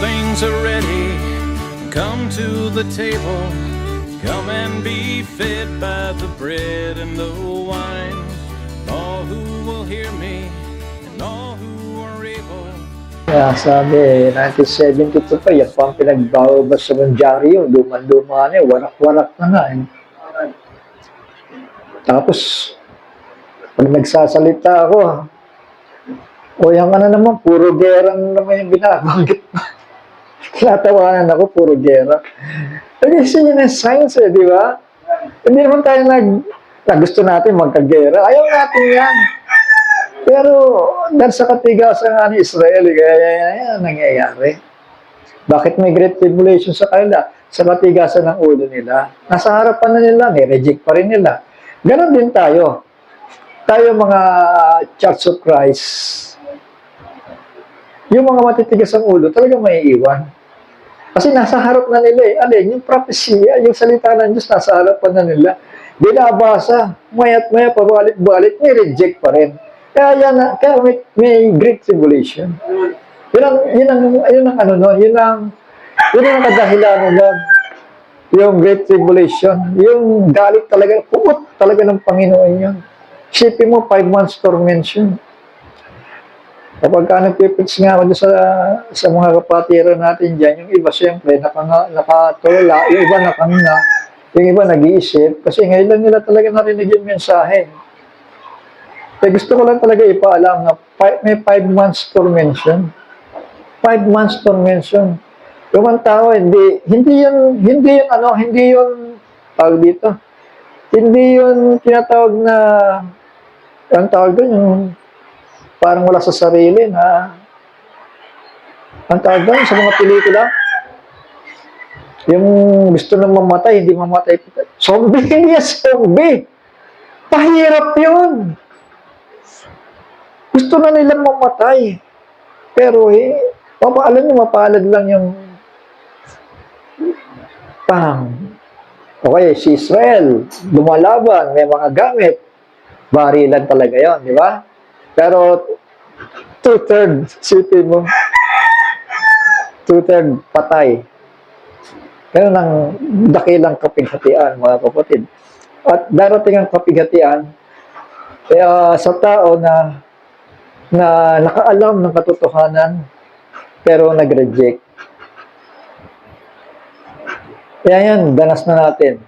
things are ready, come to the table. Come and be fed by the bread and the wine. All who will hear me and all who are able. Kaya sabi, 1972 pa, yan pa ang pinagbawabas sa Mandyaryo, luman-luma na, warak-warak na nga. Tapos, pag nagsasalita ako, o yan ka na naman, puro gera naman yung binabanggit. Tinatawanan ako, puro gera. Kasi yun ang science di ba? Hindi naman tayo na gusto natin magkagera. Ayaw natin yan. Pero, dahil sa katigasan nga ni Israel, kaya yan nangyayari. Bakit may great tribulation sa kanila? Sa katigasan ng ulo nila. Nasa harapan na nila, reject pa rin nila. Ganon din tayo. Tayo mga Church of Christ, yung mga matitigas ang ulo, talaga may iwan. Kasi nasa harap na nila Alin, yung prophecy, yung salita ng Diyos, nasa harapan na nila. Binabasa, maya't-maya, pabalik-balik, may reject pa rin. Kaya may great tribulation. Yun ang kadahilan nun. Yung great tribulation, yung galit talaga, puot talaga ng Panginoon yun. Isipin mo, 5 months torment yun. Kapag nagpipits nga ako sa mga kapatiran natin dyan, yung iba siyempre nakatula, yung iba nakanga, yung iba nag-iisip, kasi ngayon lang nila talaga narinig yung mensahe. Kaya gusto ko lang talaga ipaalam na may 5 months tormention. 5 months tormention. Yung mga tao, hindi yun, tawag dito, hindi yun tinatawag na, ang tawag doon, yung parang wala sa sarili na, ang tawag doon sa mga pelikula, yung gusto na mamatay, hindi mamatay. Zombie, hindi yan zombie. Pahirap yun. Gusto na nilang mamatay. Pero alam nyo, mapalad lang yung okay, si Israel, lumalaban, may mga gamit. Barilan talaga yon, di ba? Pero, 2/3, sipin mo, 2/3 patay. Ganun ang dakilang kapighatian, mga kapatid. At darating ang kapighatian, kaya sa tao na nakaalam ng katotohanan, pero nag-reject. Kaya yan, danas na natin.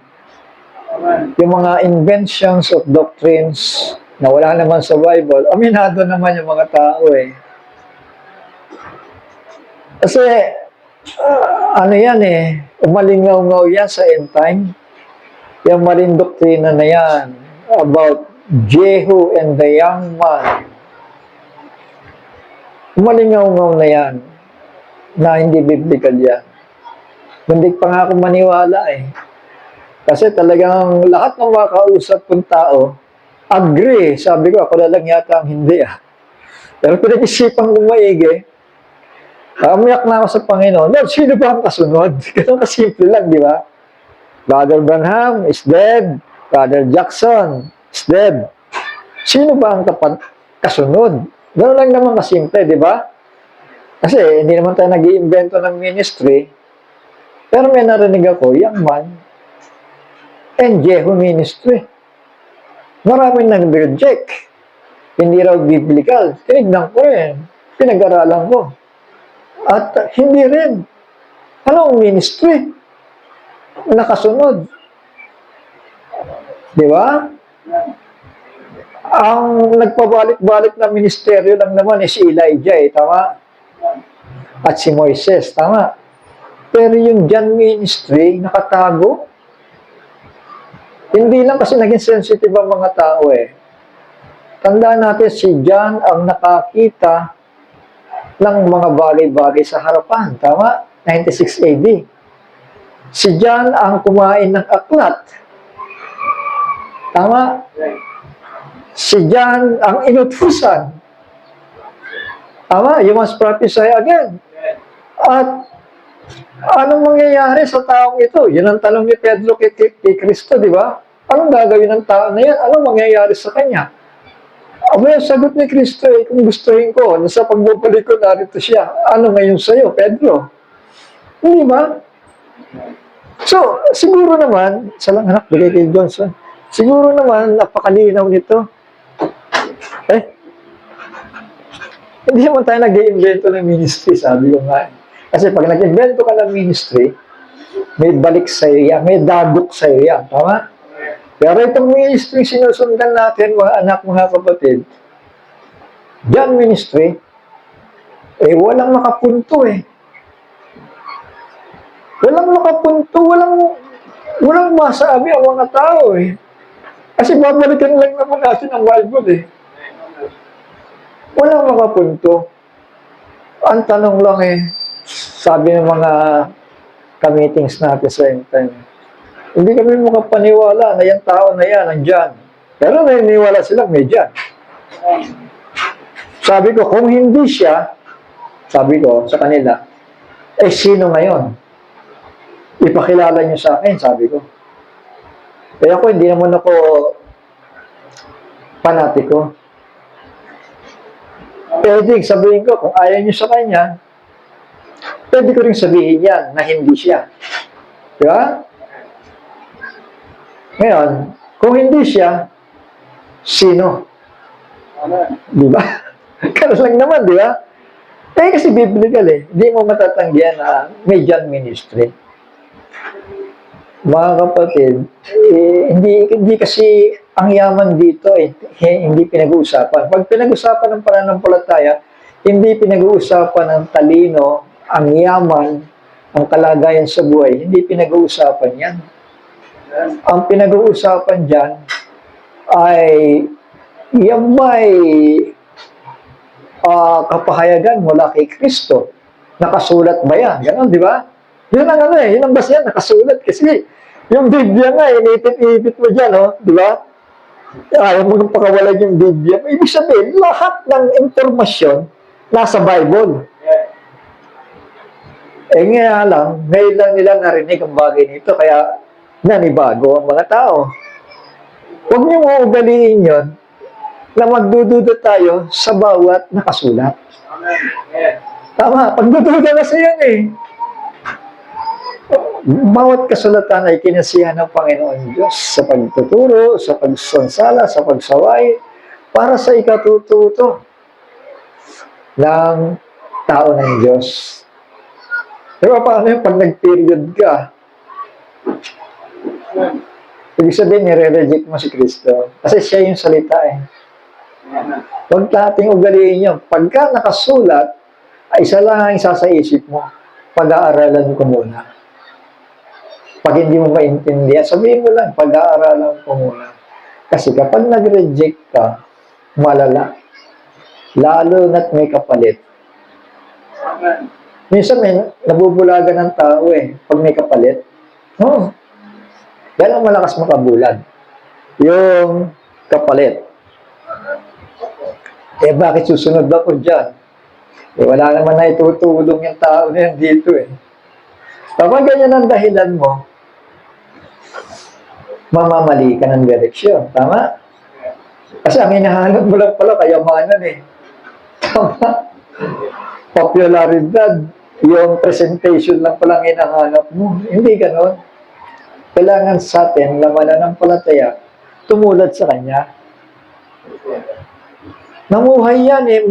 Yung mga inventions of doctrines na wala naman sa Bible, aminado naman yung mga tao Kasi, umalingaw-ngaw yan sa end time. Yung maling doktrina na yan about Jehu and the young man. Umalingaw-ngaw na yan na hindi biblical yan. Hindi pa nga ako maniwala Kasi talagang lahat ng mga kausap kong tao, agree. Sabi ko, ako na lang yata ang hindi Pero pinag-isipan kong maigi, umiyak na ako sa Panginoon, Lord, sino ba ang kasunod? Ganun kasimple lang, di ba? Brother Branham is dead. Brother Jackson is dead. Sino ba ang kasunod? Ganun lang naman kasimple, di ba? Kasi hindi naman tayo nag-iimbento ng ministry. Pero may narinig ako, young man, and Jehu ministry. Maraming nag-reject. Hindi raw biblical. Tinignan ko pinag-aralan ko. At hindi rin. Anong ministry? Nakasunod. Di ba? Ang nagpabalik-balik na ministeryo lang naman si Elijah, tama? At si Moises, tama? Pero yung John ministry, nakatago. Hindi lang kasi naging sensitive ang mga tao Tandaan natin, si John ang nakakita ng mga bagay-bagay sa harapan. Tama? 96 AD. Si John ang kumain ng aklat. Tama? Si John ang inutusan. Tama? You must prophesy again. At anong mangyayari sa taong ito? Yun ang tanong ni Pedro kay Kristo, di ba? Anong gagawin ng tao na yan? Anong mangyayari sa kanya? Ang sagot ni Kristo kung gustuhin ko, sa pagbabalik ko, narito siya. Ano ngayon sa'yo, Pedro? Hindi ba? So, siguro naman, isa lang anak, bigay kay Johnson. Siguro naman, napakalinaw nito. Eh, hindi naman tayo nag-iimbento ng ministry, sabi ko nga. Kasi pag nag-invento ka ng ministry, may balik sa iyo yan, may dagok sa iyo yan. Tama? Pero itong ministry sinusundan natin, mga anak, mga kapatid, John ministry, walang makapunto eh. Walang makapunto, walang masabi ang mga tao eh. Kasi babalikan lang naman natin ang Bible eh. Walang makapunto. Ang tanong lang eh, sabi ng mga ka-meetings natin sa time, hindi kami makapaniwala na yung tao na yan, nandyan. Pero naniniwala silang may dyan. Sabi ko, kung hindi siya, sabi ko sa kanila, sino ngayon? Ipakilala niyo sa akin, sabi ko. Kaya ako, hindi naman ako panatiko. Pwede sabihin ko, kung ayaw niyo sa kanya, pwede ko rin sabihin yan na hindi siya. Di ba? Ngayon, kung hindi siya, sino? Di ba? Kano lang naman, di ba? Kasi biblical eh. Hindi mo matatanggihan na may John ministry. Mga kapatid, hindi kasi ang yaman dito hindi pinag-uusapan. Pag pinag-uusapan ng pananampalataya, hindi pinag-uusapan ng talino, ang yaman, ang kalagayan sa buhay. Hindi pinag-uusapan yan. Ang pinag-uusapan dyan ay yan may kapahayagan mula kay Kristo. Nakasulat ba yan? Ganon, di ba? Yun ang yun ang basta yan, nakasulat. Kasi yung Biblia nga, inipit-ipit mo dyan, di ba? Ayaw mo nang pakawalan yung Biblia. Ibig sabihin, lahat ng impormasyon nasa Bible. Nga lang, ngayon lang nila narinig ang bagay nito, kaya nanibago ang mga tao. Huwag niyo uugaliin yun na magdududa tayo sa bawat nakasulat. Tama, pagdududa kasi yan eh. Bawat kasulatan ay kinasihan ng Panginoon Diyos sa pagtuturo, sa pagsansala, sa pagsaway, para sa ikatututo ng tao ng Diyos. Diba paano yung pag nag-period ka? Ibig sabihin, nire-reject mo si Kristo. Kasi siya yung salita eh. Huwag nating ugaliin yun. Pagka nakasulat, ay isa lang ang isa sa isip mo. Pag-aaralan ko muna. Pag hindi mo maintindihan, sabihin mo lang, pag-aaralan ko muna. Kasi kapag nag-reject ka, malala. Lalo na't may kapalit. Minsan may nabubulagan ng tao eh, pag may kapalit. No. Yan ang malakas makabulag. Yung kapalit. Bakit susunod ako dyan? Wala naman na itutulong yung tao na yan dito eh. Kapag ganyan ang dahilan mo, mamamali ka ng direksyon. Tama? Kasi ang hinahanap mo lang pala kayamanan eh. Tama? Popularidad, yung presentation lang palang hinahanap mo. Hindi ganon. Kailangan sa atin, laman ng palataya, tumulad sa Kanya. Namuhay yan eh.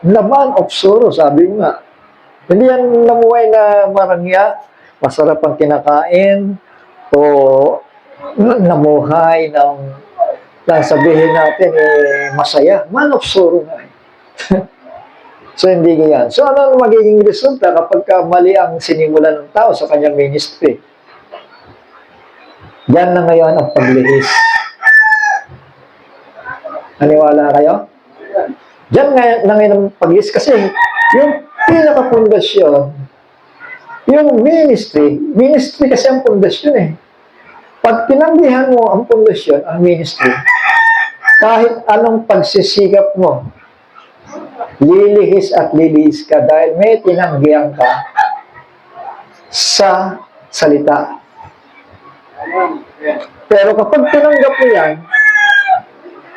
Laman of sorrow, sabi mo nga. Hindi yan namuhay na marangya, masarap ang kinakain, o namuhay ng sabihin natin masaya. Man of sorrow nga eh. So, hindi ganyan. So, ano ang magiging resulta kapag mali ang sinimulan ng tao sa kanyang ministry? Diyan na ngayon ang paglihis. Naniwala kayo? Diyan na ngayon ang paglihis kasi yung pinaka-pundasyon, yung ministry kasi ang pundasyon eh. Pag tinanggihan mo ang pundasyon, ang ministry, kahit anong pagsisikap mo, lilihis at lilihis ka dahil may tinanggihan ka sa salita. Pero kapag tinanggap mo yan,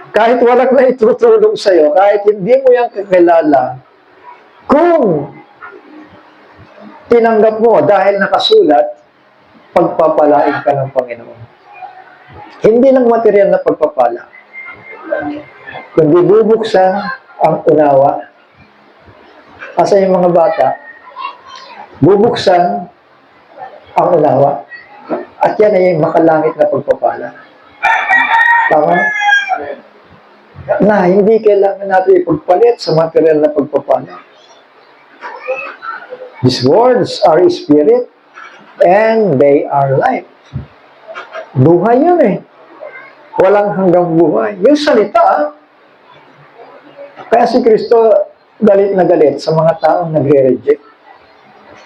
kahit walang na itutulong sa'yo, kahit hindi mo yan kakilala, kung tinanggap mo dahil nakasulat, pagpapalain ka ng Panginoon. Hindi lang material na pagpapala, kundi bubuksan ang unawa. Asa yung mga bata, bubuksan ang unawa. At yan ay makalangit na pagpapala. Tama? Na hindi kailangan natin ipagpalit sa material na pagpapala. These words are spirit and they are life. Buhay yun eh. Walang hanggang buhay. Yung salita, kaya si Kristo galit na galit sa mga taong nagre-reject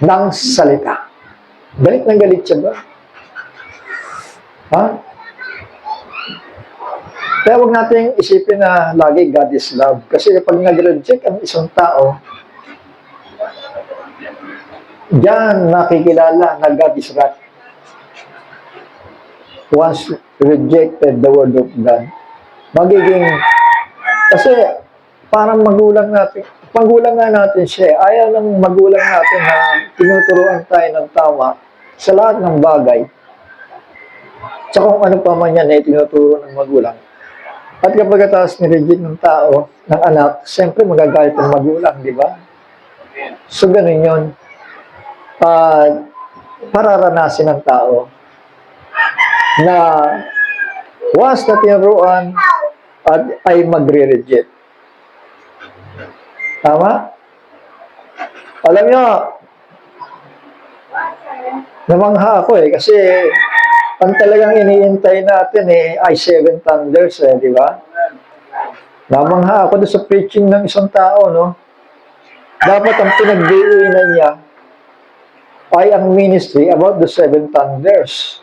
ng salita. Galit na galit siya ba? Ha? Kaya huwag natin isipin na lagi God is love. Kasi pag nag-reject ang isang tao, diyan nakikilala na God is wrath. Once rejected the word of God, magiging, kasi parang magulang nga natin siya. Ayaw ng magulang natin na tinuturuan tayo ng tama sa lahat ng bagay. Tsaka kung ano pa man yan ay tinuturo ng magulang. At kapag taas nireject ng tao, ng anak, siyempre magagalit ang magulang, di ba? So, ganun yun. Pararanasin ng tao na once na tinuruan ay magre-reject. Tama? Alam nyo, namangha ako kasi ang talagang iniintay natin ay 7 thunders di ba? Namangha ako doon sa preaching ng isang tao, no? Dapat ang pinagdiinan niya ay ang ministry about the 7 thunders.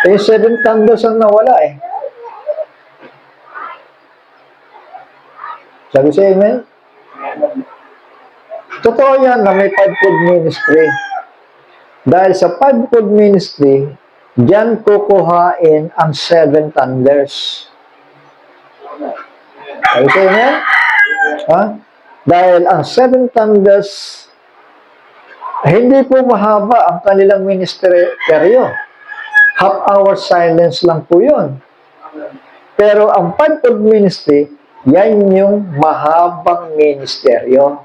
7 thunders ang nawala Sabi siya, amen? Totoo yan na may 5-fold ministry. Dahil sa 5-fold ministry, diyan kukuhain ang 7 thunders. Sabi siya, amen? Ha? Dahil ang 7 thunders, hindi po mahaba ang kanilang ministeryo. Half-hour silence lang po yun. Pero ang 5-fold ministry, yan yung mahabang ministeryo.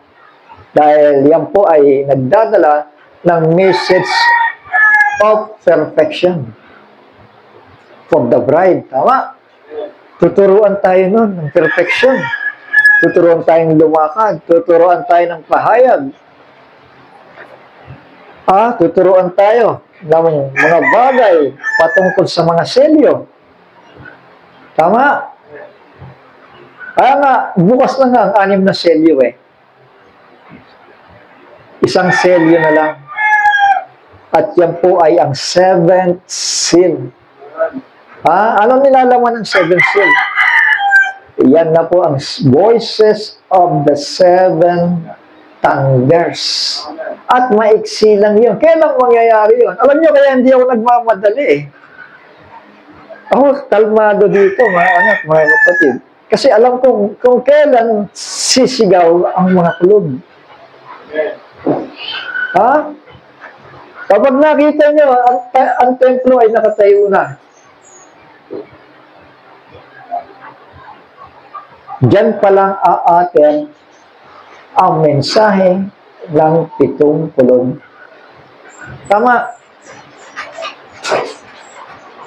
Dahil yan po ay nagdadala ng message of perfection for the bride. Tama? Tuturuan tayo nun ng perfection. Tuturuan tayong lumakad. Tuturuan tayo ng pahayag. Tuturuan tayo ng mga bagay patungkol sa mga selyo. Tama? Kaya nga, bukas na nga ang 6 na selyo Isang selyo na lang. At yan po ay ang 7th seal. Anong nilalaman ng 7th seal? Yan na po ang voices of the 7 thunders. At maiksi lang yun. Kailan mangyayari yun? Alam niyo, kaya hindi ako nagmamadali Ako, kalmado dito, mga anak, mga kapatid. Kasi alam kung kailan sisigaw ang mga kulog. Kapag nakita nyo, ang templo ay nakatayo na. Diyan palang aaten ang mensahe ng 7 kulog. Tama.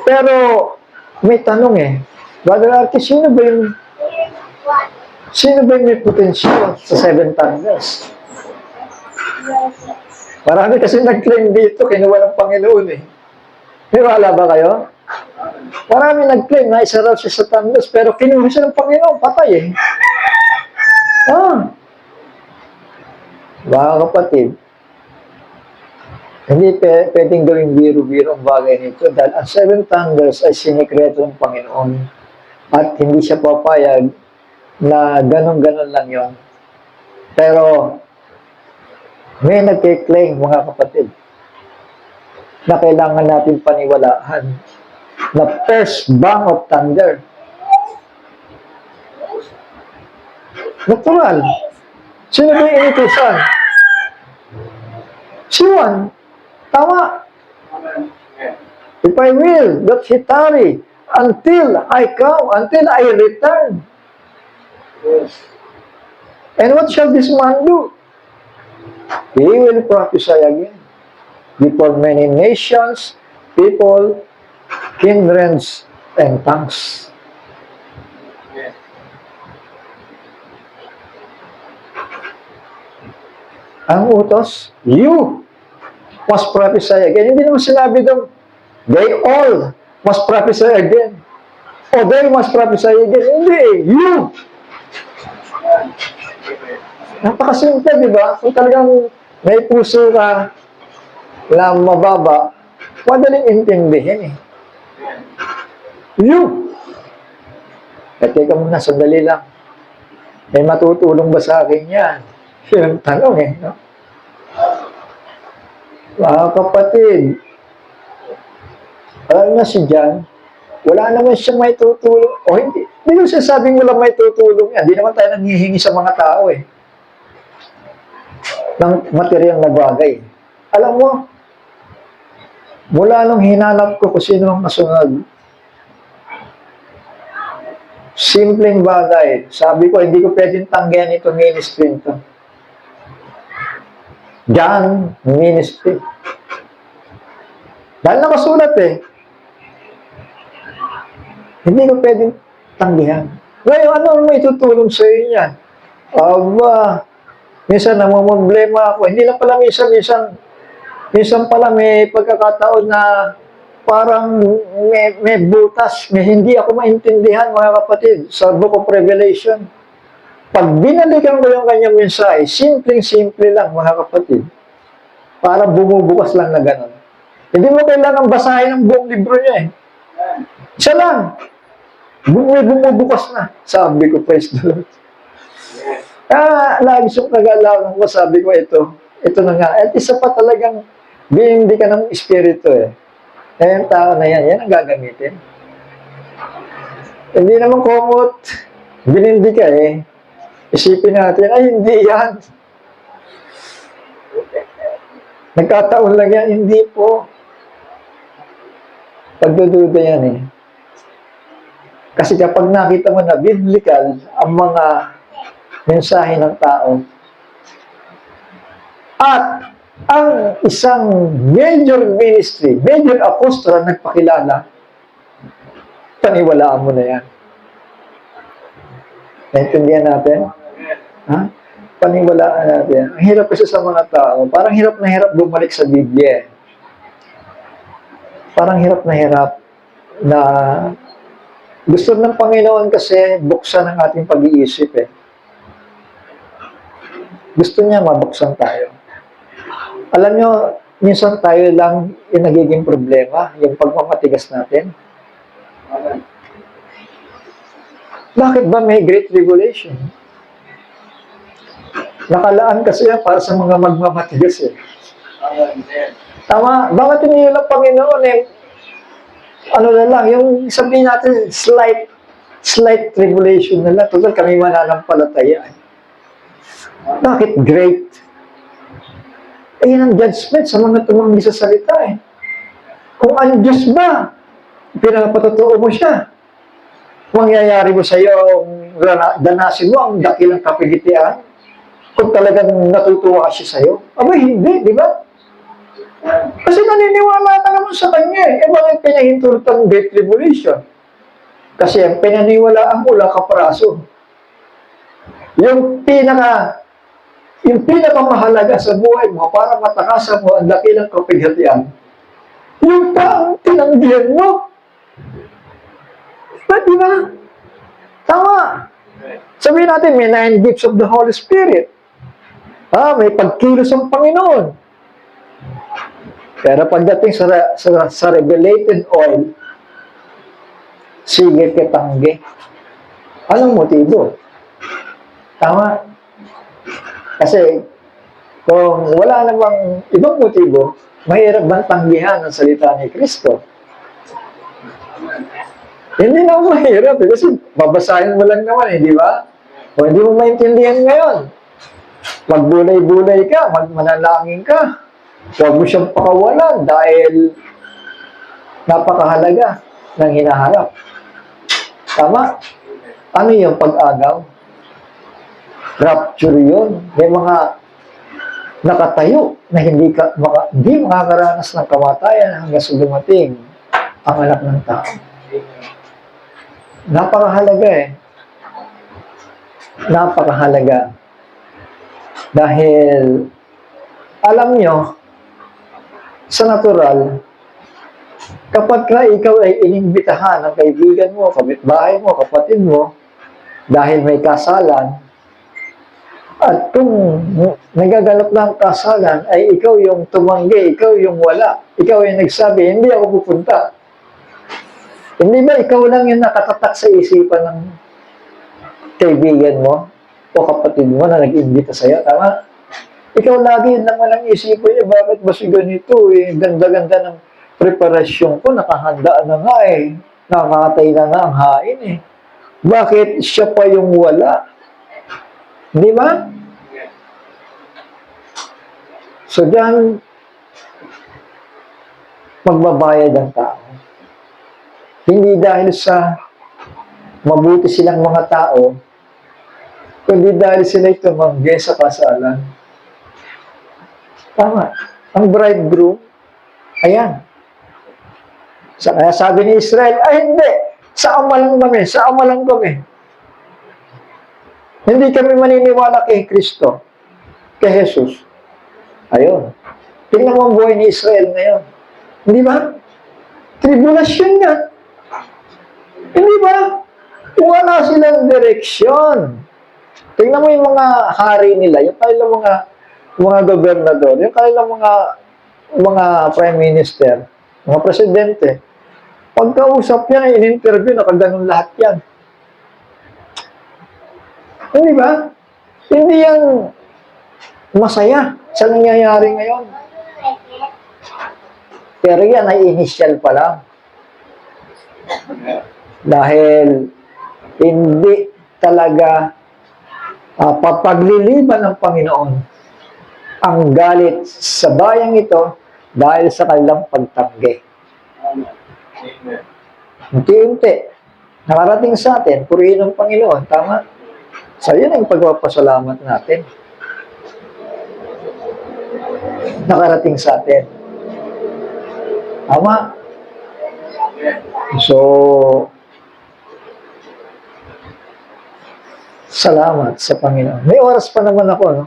Pero may tanong Brother Artie, sino ba yung may potential sa 7 thunders? Marami kasi nag-claim dito, kinuha ng Panginoon May wala ba kayo? Marami nag-claim na isa raw siya sa thunders, pero kinuha siya ng Panginoon, patay Mga kapatid, hindi pwedeng gawing biro-biro ang bagay nito dahil ang 7 thunders ay sinikreto ng Panginoon at hindi siya papayag na ganon-ganon lang yon. Pero may nagkiklaim, mga kapatid, na kailangan natin paniwalaan na first bang of thunder. Natural. Sino ba yung inutusan? Si Iwan. Tama. If I will, that he tarry until I come, until I return. And what shall this man do? He will prophesy again before many nations, people, kindreds, and tongues. Ang utos, you must prophesy again. Hindi naman sinabi doon, they all must prophesy again. O they must prophesy again. Hindi, you. Napakasimple, di ba? Kung talagang may puso ka na mababa, madaling intindihin eh. You. Teka muna, sandali lang. May matutulong ba sa akin yan? Yun ang tanong eh. No? Mga kapatid, alam na si John, wala naman siya may tutulong. O hindi. Hindi ko sasabing wala may tutulong yan. Hindi naman tayo nanghihingi sa mga tao eh. Ng material na bagay. Alam mo, mula nung hinanap ko kung sino ang kasunod, simpleng bagay. Sabi ko, hindi ko pwedeng tanggihan itong ministry ito. John Ministry. Dahil nakasulat eh. Hindi ko pwedeng tanggihan. Ngayon, ano may tutulong sa iyo niyan? Aba, minsan namumblema ako. Hindi lang pala minsan pala may pagkakataon na parang may butas, may hindi ako maintindihan mga kapatid sa Book of Revelation. Pag binalikan ko yung kanyang mensahe, simpleng-simple lang mga kapatid. Parang bumubukas lang na gano'n. Hindi mo kailangan basahin ang buong libro niya eh. Siya lang. Bumubukas na. Sabi ko, praise the Lord. Lagi siyang kagalaman ko, sabi ko ito na nga. At isa pa talagang binindi ka ng espiritu eh. Eh, yung tao na yan ang gagamitin. Hindi naman kumot. Binindi ka eh. Isipin natin, ay hindi yan. Nagkataon lang yan, hindi po. Pagdududa yan eh. Kasi kapag nakita mo na biblical ang mga mensahe ng tao, at ang isang major ministry, major apostle na nagpakilala, paniwalaan mo na yan. Naintindihan natin? Ha? Paniwalaan natin. Ang hirap kasi sa mga tao, parang hirap na hirap bumalik sa Biblia. Parang hirap na gusto ng Panginoon kasi buksan ang ating pag-iisip eh. Gusto niya mabuksan tayo. Alam nyo, minsan tayo lang yung nagiging problema, yung pagmamatigas natin. Bakit ba may Great Tribulation? Nakalaan kasi yan para sa mga magmamatigas eh. Tama? Bakit hindi lang Panginoon eh? Ano na lang, yung sabihin natin, slight tribulation na lang. Total kami mananampalataya eh. Bakit great? Eh, yan ang judgment sa mga tumanggi sa salita eh. Kung ang Diyos ba, pinapatotoo mo siya. Mangyayari mo sa iyo, danasin mo ang dakilang kapigitian. Kung talagang natutuwa siya sa iyo. Aba, hindi, di ba? Kasi naniniwala ka naman sa kanya eh. Eh, bakit pinahintulot ang Great Tribulation? Kasi ang pinaniwalaan mo, wala kaparaso. Yung pinakamahalaga sa buhay mo para matakasan mo ang dakilang kapighatian, yung pa ang tinanggihan mo. Ba't di ba? Tama. Sabihin natin, may 9 gifts of the Holy Spirit. May pagkilos ang Panginoon. Pero pagdating sa revelated oil, sige kitanggi. Anong motibo? Tama. Kasi kung wala namang ibang motibo, mahirap bang tanggihan ang salita ni Kristo? Hindi na mahirap eh, kasi babasahin mo lang naman eh, di ba? O hindi mo maintindihan ngayon. Magbulay-bulay ka, manalangin ka. Huwag mo siyang pakawalan dahil napakahalaga ng hinaharap. Tama? Ano yung pag-agaw? Rapture yun. May mga nakatayo na hindi makakaranas ng kamatayan hanggang sa dumating ang anak ng tao. Napakahalaga eh. Napakahalaga. Dahil, alam nyo, sa natural, kapag ka ikaw ay inimbitahan ng kaibigan mo, kapitbahay mo, kapatid mo, dahil may kasalan, at kung nagaganap na ang kasalan, ay ikaw yung tumanggi, ikaw yung wala, ikaw yung nagsabi, hindi ako pupunta. Hindi ba ikaw lang yung nakatatak sa isipan ng kaibigan mo o kapatid mo na nag-imbita sa'yo? Tama? Ikaw lagi yun naman ang isipan niya, bakit ba si ganito eh? Ganda-ganda ng preparasyon ko, nakahanda na nga eh. Nakakatay na nga ang hain eh. Bakit siya pa yung wala? Di ba? So, diyan, magbabayad ang tao. Hindi dahil sa mabuti silang mga tao, kundi dahil sila tumanggi sa kasalan. Tama. Ang bridegroom, ayan. Kaya sabi ni Israel, ay hindi, sa Ama lang kami, sa Ama lang kami. Hindi kami maniniwala kay Kristo, kay Jesus. Ayun. Tingnan mo ang buhay ni Israel ngayon. Hindi ba? Tribulasyon nga. Hindi ba? Wala silang direksyon. Tingnan mo yung mga hari nila, yung kanilang mga gobernador, yung kanilang mga prime minister, mga presidente. Pagkausap yan, in-interview, nakaganon lahat yan. Hindi ba? Hindi yan masaya sa nangyayari ngayon. Pero yan ay initial pa lang. Dahil hindi talaga papagliliban ng Panginoon ang galit sa bayang ito dahil sa kanilang pagtanggi. Unti-unti, nakarating sa atin, purihin ng Panginoon, tama? So, yun ang pagpapasalamat natin. Nakarating sa atin. Tama? So, salamat sa Panginoon. May oras pa naman ako, no?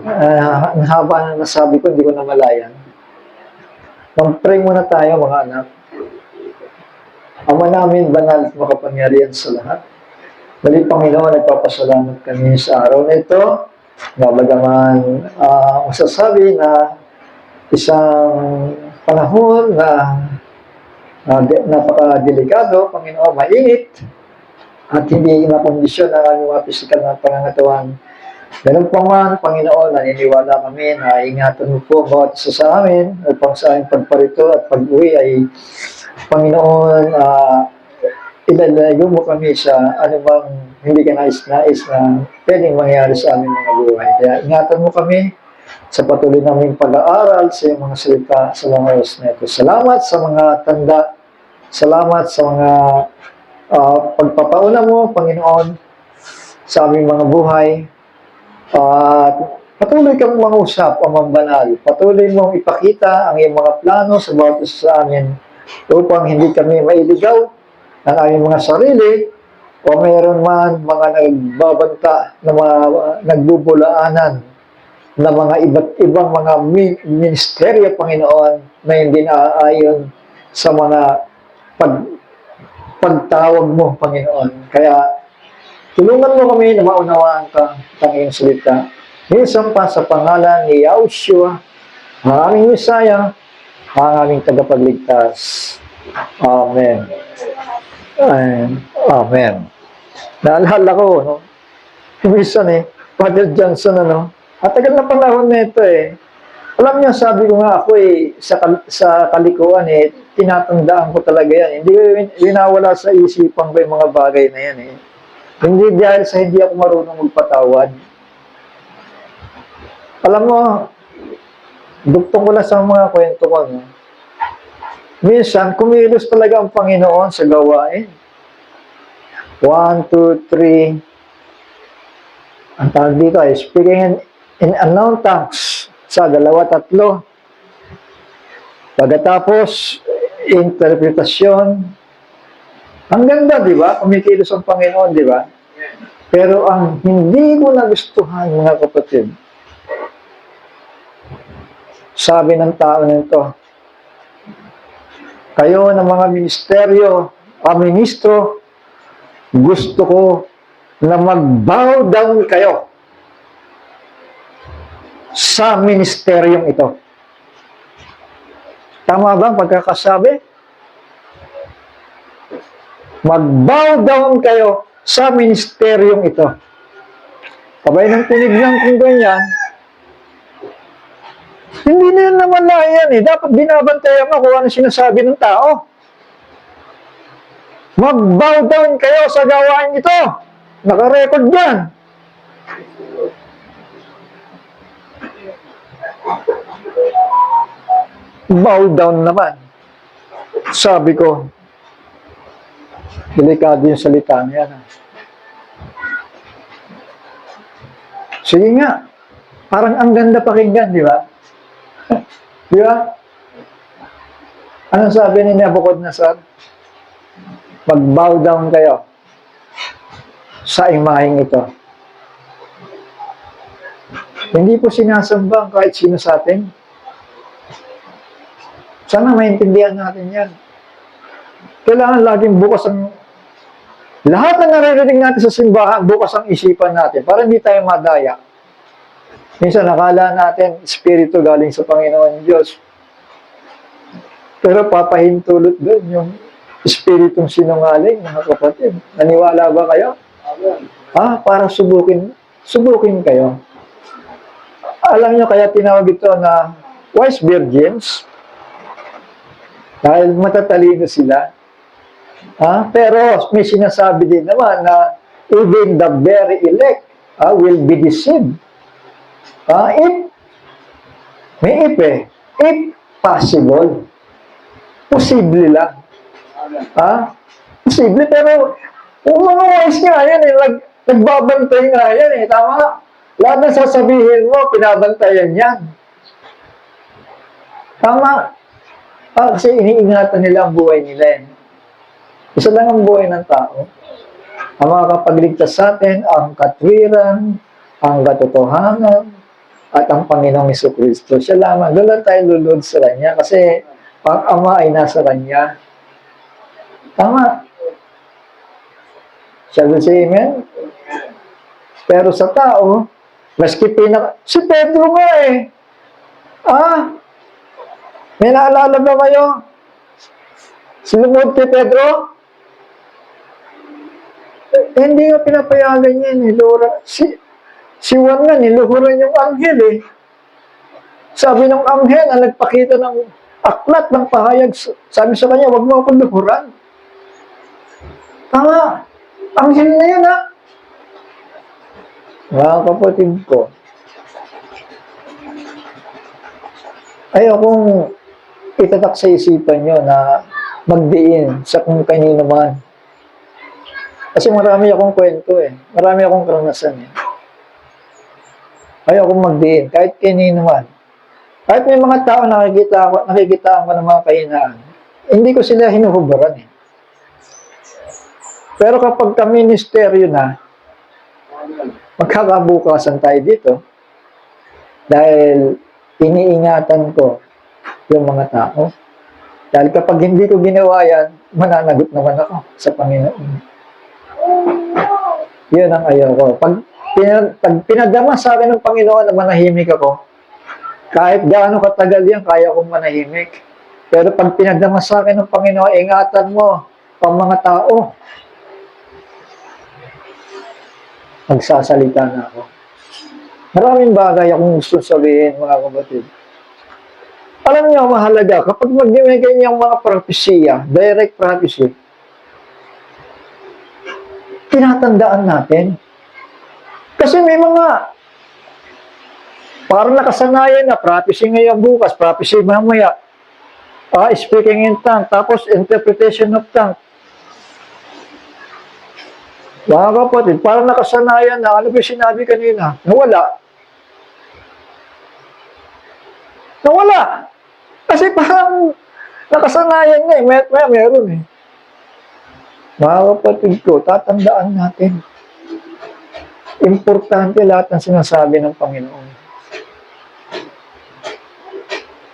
Ang haba na nasabi ko, hindi ko na malayan. Mag-pray muna tayo, mga anak. Ama namin, banal at makapangyarihan sa lahat. Dali, Panginoon, nagpapasalamat kami sa araw na ito. Bagaman masasabi na isang panahon na napakadelikado, Panginoon, mainit, at hindi makondisyon ang aming mga pisikal na pangangatawan. Ganun pa man, Panginoon, naniniwala kami na ingatan mo po bawat isa sa amin upang sa aming pagparito at pag-uwi ay, Panginoon, ilalayo mo kami sa anumang hindi ka nais-nais na pwedeng mangyari sa aming mga buhay. Kaya ingatan mo kami sa patuloy naming pag-aaral sa iyong mga salita sa mga oras na ito. Salamat sa mga tanda. Salamat sa mga pagpapauna mo, Panginoon, sa aming mga buhay. At patuloy kang mangusap, Amang Banal. Patuloy mong ipakita ang iyong mga plano sa bawat isa sa amin upang hindi kami mailigaw ng aming mga sarili o mayroon man mga nagbabanta na mga nagbubulaanan na mga iba't ibang mga ministeryo, Panginoon, na hindi naaayon sa mga pagtawag mo, Panginoon. Kaya tulungan mo kami na maunawaan ka ng iyong salita. Minsan pa sa pangalan ni Yahushua, ang aming Misaya, ang aming tagapagligtas. Amen. Amen. Naalala ko, no? Minsan Father Johnson, at tagal na panahon na ito Alam niyo, sabi ko nga ako sa kalikuan tinatandaan ko talaga yan. Hindi ko winawala sa isipan ko yung mga bagay na yan Hindi dahil sa hindi ako marunong magpatawad. Alam mo, Duktong ko lang sa mga kwento ko, no? Minsan, kumilos talaga ang Panginoon sa gawain. 1, 2, 3. Ang tawag dito ay speaking in unknown tongues sa 2, 3. Pagkatapos, interpretasyon. Ang ganda, di ba? Kumikilos ang Panginoon, di ba? Pero ang hindi ko nagustuhan, mga kapatid, sabi ng tao nito, kayo ng mga ministeryo, ministro, gusto ko na mag-bow down kayo sa ministeryong ito. Tama ba ang pagkakasabi? Mag-bow down kayo sa ministeryong ito. Kabay ng tinignan kong ganyan, hindi na naman na yan eh. Dapat binabantayan mo kung ano sinasabi ng tao. Mag-bow down kayo sa gawain ito. Naka-record yan. Bow down naman. Sabi ko, delikado yung salita niya. Sige nga, parang ang ganda pakinggan, di ba? Di ba? Anong sabi ni Nebuchadnezzar? Mag-bow down kayo sa imaheng ito. Hindi po sinasamba kahit sino sa atin. Sana maintindihan natin yan. Kailangan laging bukas ang lahat na naririnig natin sa simbahan, bukas ang isipan natin para hindi tayo madaya. Minsan nakala natin, espiritu galing sa Panginoon Diyos. Pero papahintulot doon yung espiritong sinungaling, mga kapatid. Naniwala ba kayo? Para subukin kayo. Alam nyo kaya tinawag ito na wise virgins? Dahil matatalino sila. Pero may sinasabi din naman na even the very elect will be deceived. If possible, posible lang. Posible, pero kung mga wise nga yan, nagbabantay nga yan, tama? Lahat na sasabihin mo, pinabantayan yan. Tama? Kasi iniingatan nila ang buhay nila. Isa lang ang buhay ng tao. Ang makakapagligtas sa atin, ang katwiran, ang katotohanan, at ang Panginoong Jesucristo. Siya lamang. Doon lang tayo lulod sa Kanya kasi ang Ama ay nasa Kanya. Tama. Shall we say amen? Pero sa tao, maski si Pedro nga may naalala ba kayo? Sinumod kay Pedro? Hindi nga pinapayagan yan Si Juan nga, niluhuran yung anghel Sabi ng anghel, ang nagpakita ng aklat ng pahayag, sabi sa kanya, huwag mo akong luhuran. Tama. Anghel na yan, Mga kapatid ko, ayaw kong itatak sa isipan nyo na magdiin sa kung kanino man. Kasi marami akong kwento Marami akong karanasan Ayaw kong magdiin, kahit kanino man. Kahit may mga tao nakikitaan ko ng mga kahinaan, hindi ko sila hinuhubaran Pero kapag ka-ministeryo na, magkakabukasan tayo dito dahil iniingatan ko yung mga tao. Dahil kapag hindi ko ginawa yan, mananagot naman ako sa Panginoon. Yun ang ayaw ko. Pag pinadama sa akin ng Panginoon na manahimik ako, kahit gaano katagal yan, kaya kong manahimik. Pero pag pinadama sa akin ng Panginoon, ingatan mo ang mga tao. Magsasalita na ako. Maraming bagay akong gusto sabihin, mga kapatid. Alam niyo, mahalaga, kapag mag-imigay niyang mga propesya, direct prophecy, tinatandaan natin. Kasi may mga Parang nakasanayan na, prophecy ngayon bukas, prophecy mamaya, speaking in tongue, tapos interpretation of tongue. Mga kapatid, parang nakasanayan na, ano ba yung sinabi kanina? Nawala. Nawala. Kasi parang nakasanayan na may meron eh. Mga kapatid ko, tatandaan natin. Importante lahat ng sinasabi ng Panginoon.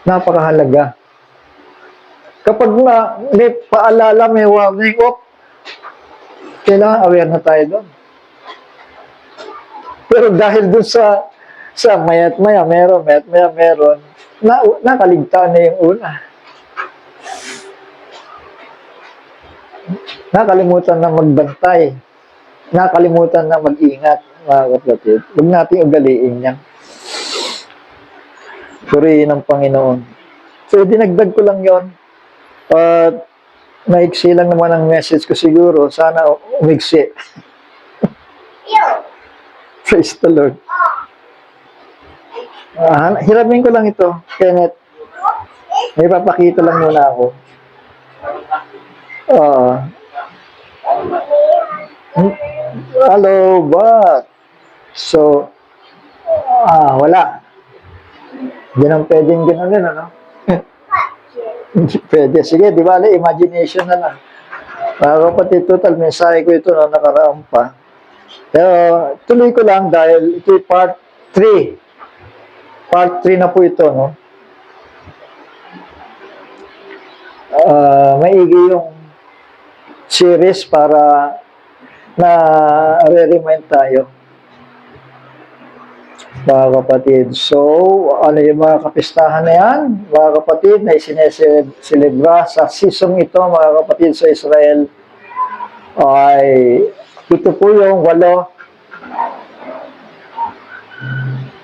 Napakahalaga. Kapag may paalala, may warning, kailangan aware na tayo doon. Pero dahil doon sa mayat maya meron, nakaligtaan na yung una. Nakalimutan na magbantay. Nakalimutan na mag-ingat, mga kapatid. Huwag natin ugaliin yan. Purihin ng Panginoon. So, dinagdag ko lang yon. Maiksi lang naman ang message ko siguro. Sana umiksi. Praise the Lord. Hiramin ko lang ito, Kenneth. May papakita lang muna ako. Hello, but so, wala. Hindi nang pwedeng gano'n, ano? Hindi pwede. Sige, di ba? Imagination na lang. Mga kapatid, total, mensahe ko ito na nakaraan pa. Pero, tuloy ko lang dahil ito part 3. Part 3 na po ito, no? Maigi yung series para na re-remind tayo. Mga kapatid. So, ano yung mga kapistahan na yan? Mga kapatid, na isineselebra sa season ito, mga kapatid sa Israel, ay ito po yung 8.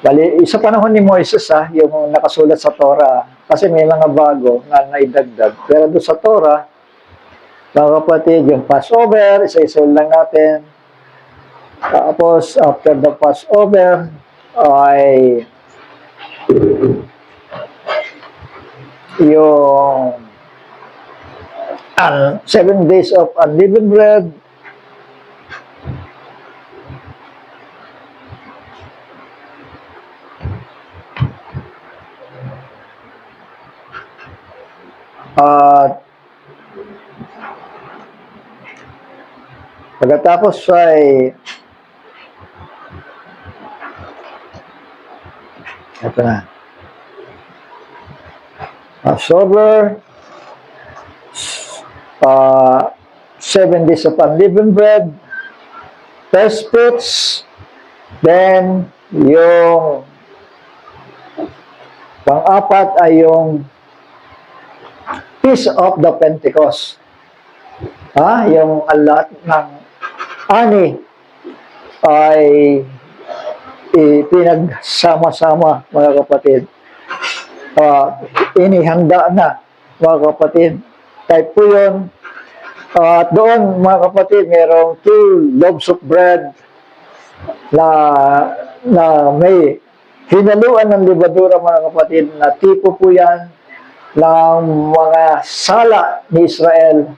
Bali, sa panahon ni Moises, yung nakasulat sa Torah, kasi may mga bago na naidagdag. Pero doon sa Torah, mga kapatid, yung Passover, isa-isa lang natin. Tapos, after the Passover, ay yung 7 days of unleavened bread, at pagkatapos ay ito na. Passover, 7 days of unleavened bread, first fruits, then yung pang-apat ay yung Feast of the Pentecost. Yung lahat ng ani ay pinagsama-sama, mga kapatid. Inihanda na, mga kapatid. Kahit po yun. At doon, mga kapatid, mayroong 2 loaves of bread na may hinaluan ng libadura, mga kapatid, na tipo po yan ng mga sala ni Israel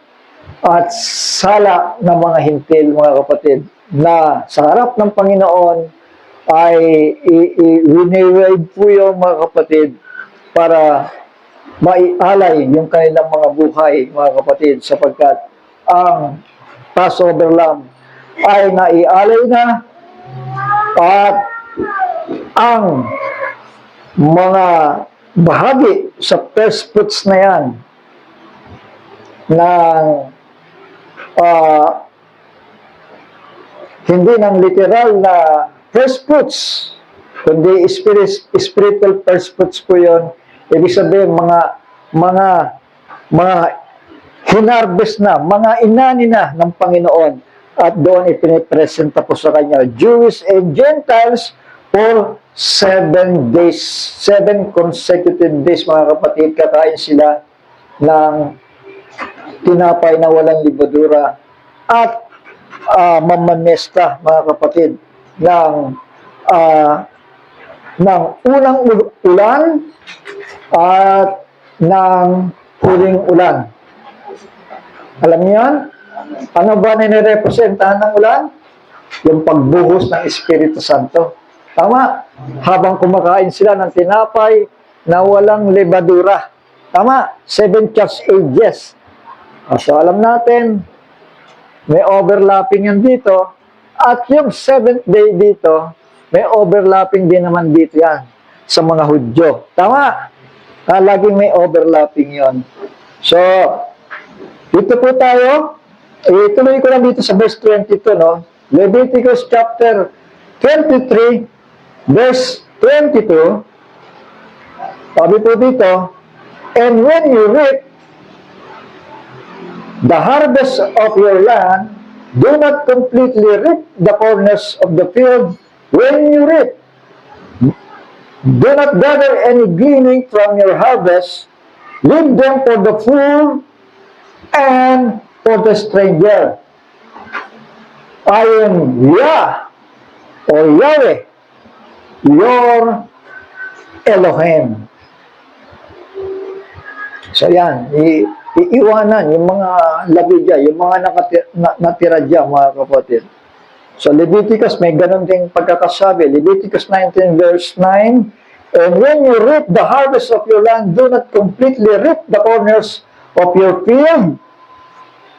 at sala ng mga hintil, mga kapatid, na sa harap ng Panginoon ay winewave po yung mga kapatid para maialay yung kanilang mga buhay, mga kapatid, sapagkat ang Passover Lamb ay naialay na at ang mga bahagi sa first fruits na yan ng hindi ng literal na first fruits, kundi spiritual first fruits po yun. Ibig sabihin, mga hinarvest na, mga inani na ng Panginoon, at doon ipinipresenta po sa Kanya, Jews and Gentiles, for 7 days, 7 consecutive days, mga kapatid, kakain sila ng tinapay na walang libadura, at mamamesta, mga kapatid, ng ng unang ulan at ng huling ulan. Alam niyo yan? Ano ba ninirepresentahan ng ulan? Yung pagbuhos ng Espiritu Santo. Tama? Habang kumakain sila ng tinapay na walang lebadura. Tama? 7 church ages. So alam natin, may overlapping yan dito. At yung 7th day dito, may overlapping din naman dito yan sa mga Hudyo. Tama? Laging may overlapping yon. So, dito po tayo. Ituloy ko lang dito sa verse 22, no? Leviticus chapter 23, verse 22. Sabi po dito, and when you reap the harvest of your land, do not completely reap the corners of the field when you reap. Do not gather any gleaning from your harvest. Leave them for the fool and for the stranger. I am Yah, or Yahweh, your Elohim. So yan, iiwanan yung mga labi dyan, yung mga natira dyan, mga kapatid. So Leviticus, may ganun ding pagkakasabi. Leviticus 19 verse 9, and when you reap the harvest of your land, do not completely reap the corners of your field,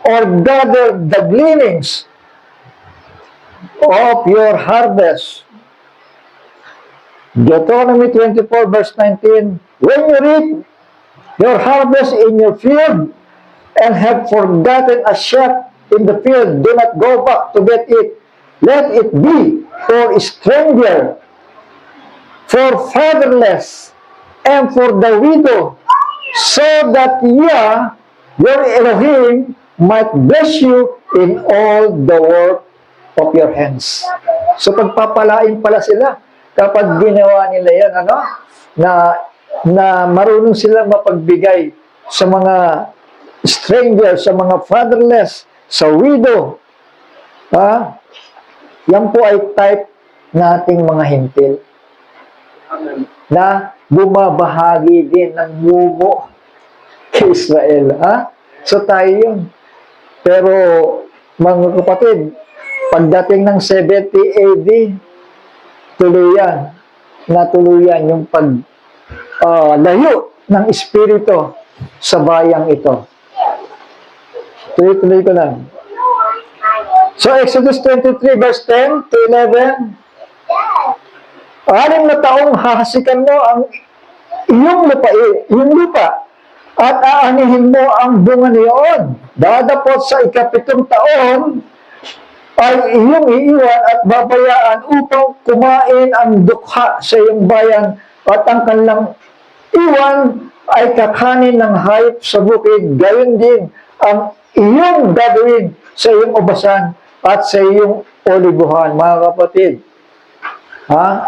or gather the gleanings of your harvest. Deuteronomy 24 verse 19, when you reap your harvest in your field, and have forgotten a sheep in the field, do not go back to get it. Let it be for a stranger, for fatherless, and for the widow, so that Yah, your Elohim, might bless you in all the work of your hands. So pagpapalain pala sila kapag ginawa nila yan, ano? Na marunong silang mapagbigay sa mga stranger, sa mga fatherless, sa widow. Yan po ay type nating mga hintil na bumabahagi din ng mumo kay Israel. So tayo yun. Pero mga kapatid, pagdating ng 70 AD, natuluyan yung layo ng Espiritu sa bayang ito. Tuloy-tuloy ko lang. So, Exodus 23 verse 10 to 11, 6 na taong hahasikan mo ang iyong lupa, at aanihin mo ang bunga niyon. Dadapot sa 7 taon, ay iyong iiwan at babayaan upang kumain ang dukha sa iyong bayan, at ang kanilang iwan ay kakanin ng hayop sa bukid. Gayon din ang iyong gagawin sa iyong ubasan at sa iyong olibuhan, mga kapatid.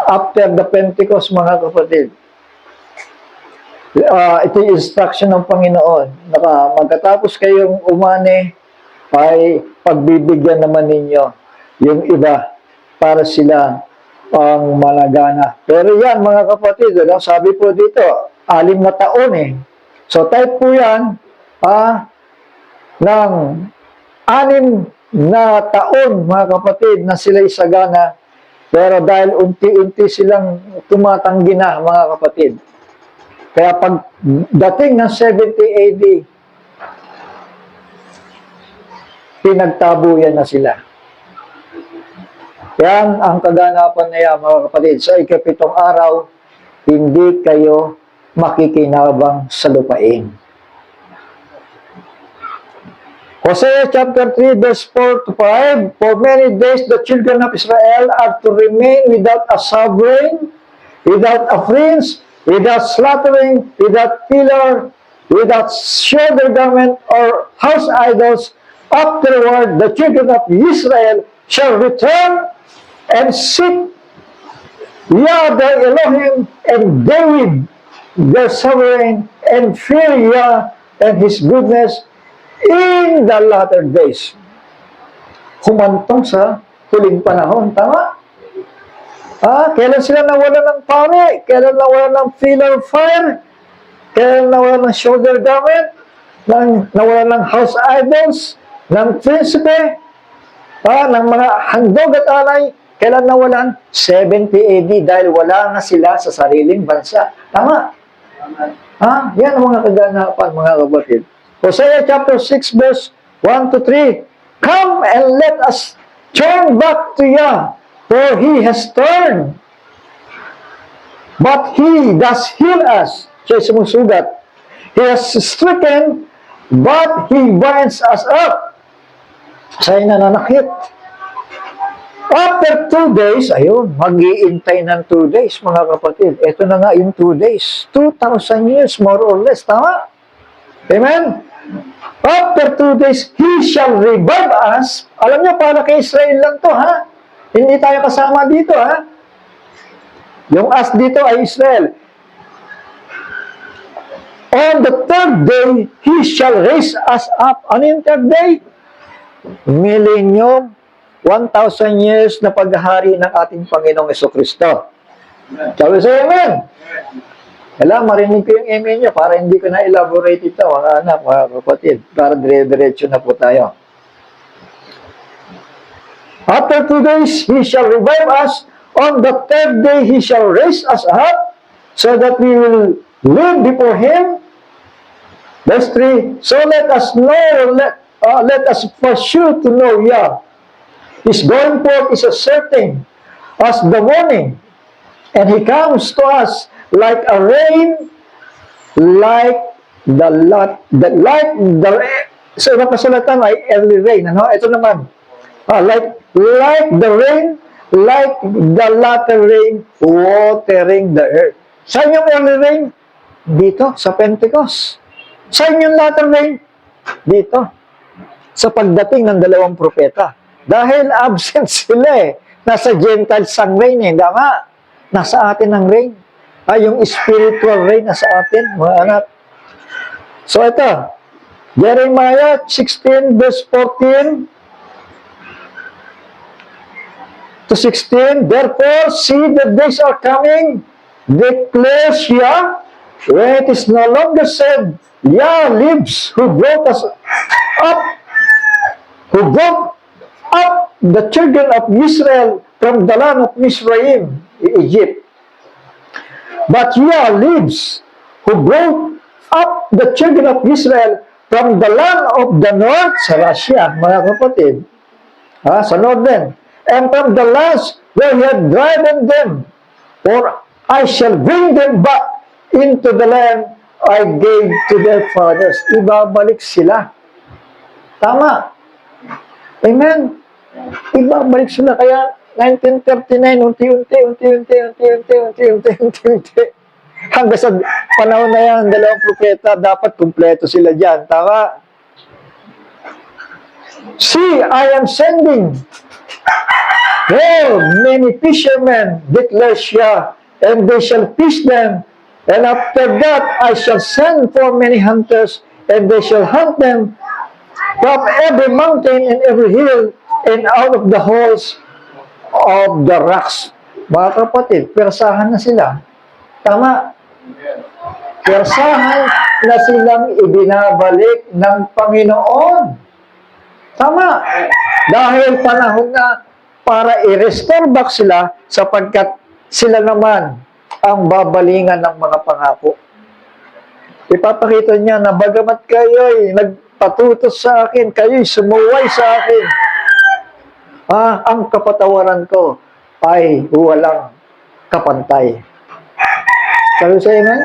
After the Pentecost, mga kapatid. Ito yung instruction ng Panginoon. Magkatapos kayong umani, ay pagbibigyan naman ninyo yung iba para sila ang malagana. Pero yan, mga kapatid, sabi po dito, 6 na taon eh. So, type po yan, ng 6 na taon, mga kapatid, na sila isagana. Pero dahil unti-unti silang tumatanggi na, mga kapatid. Kaya pag dating ng 70 AD, pinagtabuyan na sila. Yan ang kaganapan na yan, mga kapatid. Sa 7 araw, hindi kayo makikinabang sa lupain. Hosea chapter 3 verse 4 to 5, for many days the children of Israel are to remain without a sovereign, without a prince, without slaughtering, without pillar, without shoulder garment or house idols. Afterward, the children of Israel shall return and seek Yah their Elohim and David their sovereign, and fear Yah and His goodness in the latter days. Humantong sa huling panahon, tama? Kailan sila nawala ng pare? Kailan nawala ng pillar of fire? Kailan nawala ng shoulder garment? Nawala ng house idols? Ng prinsipe? Ng mga handog at alay? Kailan nawalan? 70 AD dahil wala na sila sa sariling bansa. Tama? Yan ang mga kaganapan, mga kapatid. Hosea chapter 6 verse 1 to 3. Come and let us turn back to Yah, for He has turned. But He does heal us. Siya sumusugat. He has stricken, but He binds us up. Siya'y nananakit. After 2 days, ayun, mag-iintay ng 2 days, mga kapatid. Ito na nga yung 2 days. 2,000 years, more or less. Tama? Amen? After 2 days, He shall revive us. Alam niyo, para kay Israel lang to, ha? Hindi tayo kasama dito, ha? Yung us dito ay Israel. On the 3rd day, He shall raise us up. Ano yung 3rd day? Millennium, 1,000 years na paghahari ng ating Panginoong Jesucristo. Sabi sa amen. Kailangan marinig ko yung amen nyo para hindi ko na elaborate ito, mga anak, mga kapatid. Para dire-diretso na po tayo. After 2 days, He shall revive us. On the 3rd day, He shall raise us up so that we will live before Him. Verse 3, so let us know, let us pursue to know Yah. His going forth is as certain as the morning, and He comes to us like a rain, like sa ibang kasulatan ay early rain. Ano? Ito naman, like the rain, like the latter rain, watering the earth. Saan yung early rain? Dito, sa Pentecost. Saan yung latter rain? Dito. Sa pagdating ng 2 propeta. Dahil absent sila eh. Nasa Gentiles ang rain eh. Tama. Nasa atin ang rain. Yung spiritual rain nasa atin, mga anak. So ito, Jeremiah 16 verse 14 to 16. Therefore, see the days are coming, declares Yah, when it is no longer said, Yah lives, who brought us up, who brought up the children of Israel from the land of Mizraim, Egypt. But Yah lives, who brought up the children of Israel from the land of the north, sa Russia, mga kapatid, sa northern, and from the lands where He had driven them, for I shall bring them back into the land I gave to their fathers. Ibabalik sila. Tama. Amen. Ibabalik sila. Kaya 1939, unti-unti. Hanggang sa panahon na yan, 2 propeta, dapat kumpleto sila dyan. Tama? See, I am sending many fishermen, declares Yah, and they shall fish them. And after that, I shall send for many hunters, and they shall hunt them from every mountain and every hill, and out of the holes of the rocks. Mga kapatid, persahan na sila. Tama. Persahan na silang ibinabalik ng Panginoon. Tama. Dahil panahon na para i-restore back sila sapagkat sila naman ang babalingan ng mga pangako. Ipapakita niya na bagamat kayo'y nagpatutos sa akin, kayo'y sumuway sa akin, ang kapatawaran ko ay walang kapantay. Sabi sa inyo,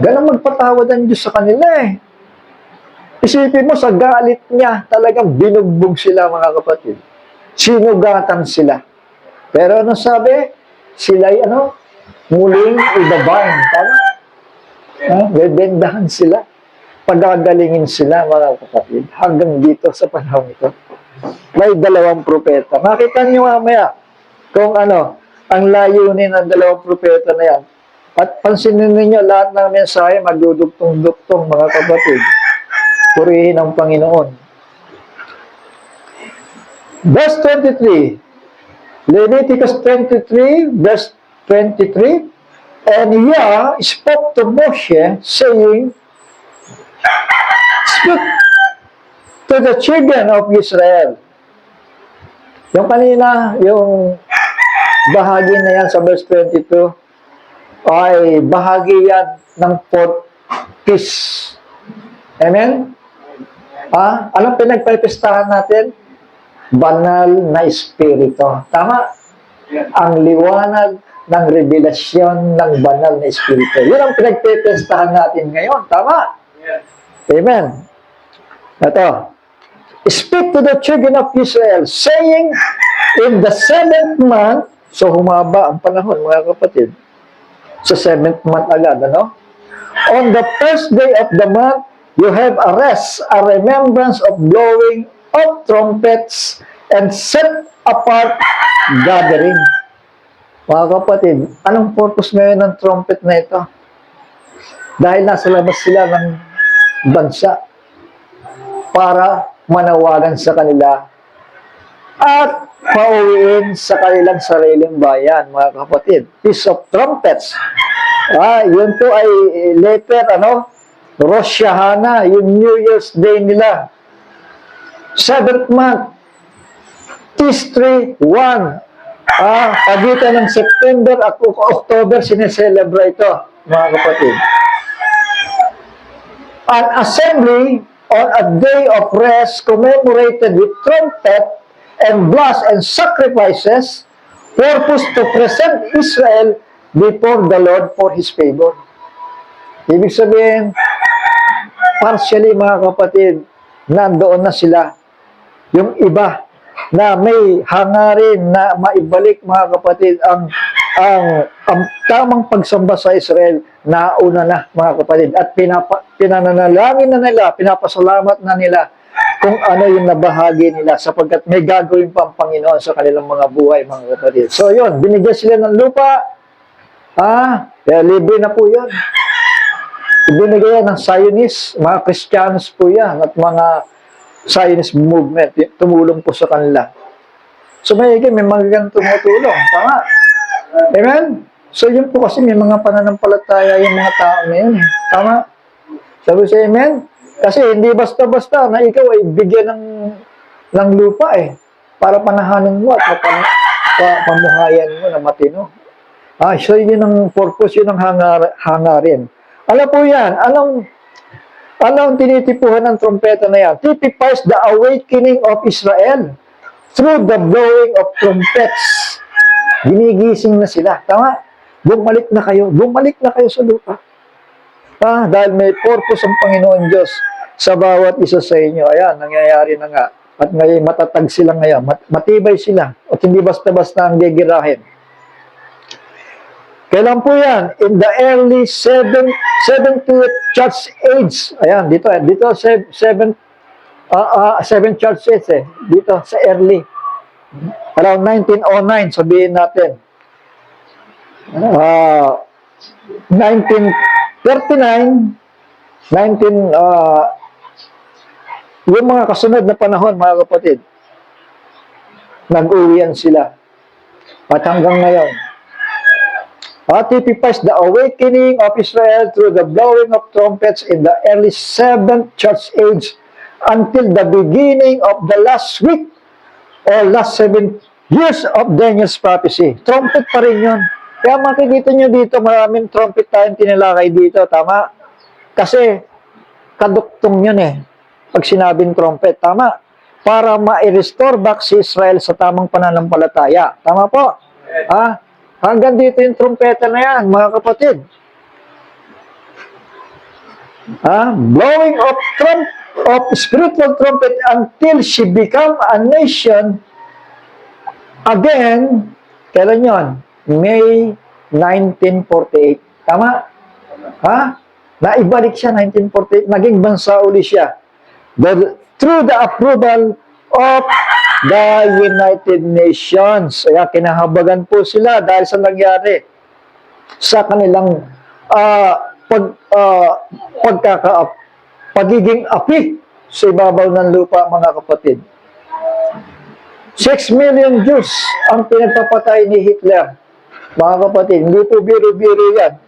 ganang magpatawad ang Diyos sa kanila eh. Isipin mo, sa galit niya, talagang binugbog sila, mga kapatid. Sinugatan sila. Pero ano sabi? Sila'y muling ibabahin. Tama? Bebendahan sila. Pagagalingin sila, mga kapatid. Hanggang dito sa panahon ito. May 2 propeta. Makita niyo mamaya kung ang layunin ng 2 propeta na yan. At pansinin ninyo, lahat ng mensahe magdudugtong-dugtong, mga kapatid. Purihin ang Panginoon. Verse 23. Leviticus 23, verse 23, and Yah spoke to Moshe, saying, speak to the children of Israel. Yung kanina, yung bahagi na yan sa verse 22, ay bahagi yan ng fourth peace. Amen? Anong pinagpipistahan natin? Banal na espiritu. Tama? Ang liwanag ng revelasyon ng banal na espiritu. Yun ang pinagpipistahan natin ngayon. Tama? Amen. Ito. Speak to the children of Israel, saying, in the 7th month, so humaba ang panahon, mga kapatid. Sa 7th month agad, ano? On the first day of the month, you have a rest, a remembrance of blowing of trumpets, and set apart gathering. Mga kapatid, anong purpose ngayon ng trumpet na ito? Dahil nasa labas sila ng bansa para manawagan sa kanila at pauwiin sa kanilang sariling bayan, mga kapatid. Feast of Trumpets. Yun po ay later, Rosh Hashanah, yung New Year's Day nila. 7th month, Tisri 1. Pagitan ng September at October, sineselebrate ito, mga kapatid. An assembly on a day of rest commemorated with trumpet and blast and sacrifices, purpose to present Israel before the Lord for His favor. Ibig sabihin, partially, mga kapatid, nandoon na sila. Yung iba na may hangarin na maibalik, mga kapatid, ang tamang pagsamba sa Israel, nauna na, mga kapatid, at pinananalangin na nila, pinapasalamat na nila kung ano yung nabahagi nila, sapagkat may gagawin pa ang Panginoon sa kanilang mga buhay, mga kapatid. So yun, binigyan sila ng lupa, kaya libre na po yun. Ibinigay yan ng Zionist, mga Christians po yan, at mga Zionist movement, tumulong po sa kanila. So may mga tumutulong, tama? Amen? So yun po kasi may mga pananampalataya yung mga tao na yun. Tama? Sabi siya, amen? Kasi hindi basta-basta na ikaw ay bigyan ng lupa para panahanin mo at pamuhayan mo na matino. So yun ang purpose, yun ang hangarin. Alam po yan, anong tinitipuhan ng trompeta na yan? Typifies the awakening of Israel through the blowing of trumpets. Ginigising na sila. Tama? Bumalik na kayo sa lupa. Dahil may purpose ang Panginoon Diyos sa bawat isa sa inyo. Ayan, nangyayari na nga. At ngayon, matatag sila ngayon. Matibay sila. At hindi basta-basta ang gigirahin. Kailan po yan? In the early 7th church age. Ayan, dito 7th church age Dito sa early. Around 1909, sabihin natin. 1939, yung mga kasunod na panahon, mga kapatid, nag-uwian sila. At hanggang ngayon, typifies the awakening of Israel through the blowing of trumpets in the early 7th church age until the beginning of the last week or last 7 years of Daniel's prophecy. Trumpet pa rin yun. Kaya makikita nyo dito, maraming trumpet tayong tinalakay dito. Tama? Kasi kaduktong yun pag sinabing trumpet. Tama? Para ma-restore back si Israel sa tamang pananampalataya. Tama po? Hanggang dito yung trumpeta na yan, mga kapatid. Blowing of spiritual trumpet until she become a nation again. Kailan yun? May 1948. Tama? Naibalik siya 1948. Naging bansa uli siya. Through the approval of the United Nations. Kaya kinahabagan po sila dahil sa nangyari sa kanilang pagiging api sa ibabaw ng lupa, mga kapatid. 6 million Jews ang pinagpapatay ni Hitler. Mga kapatid, hindi po biro-biro yan.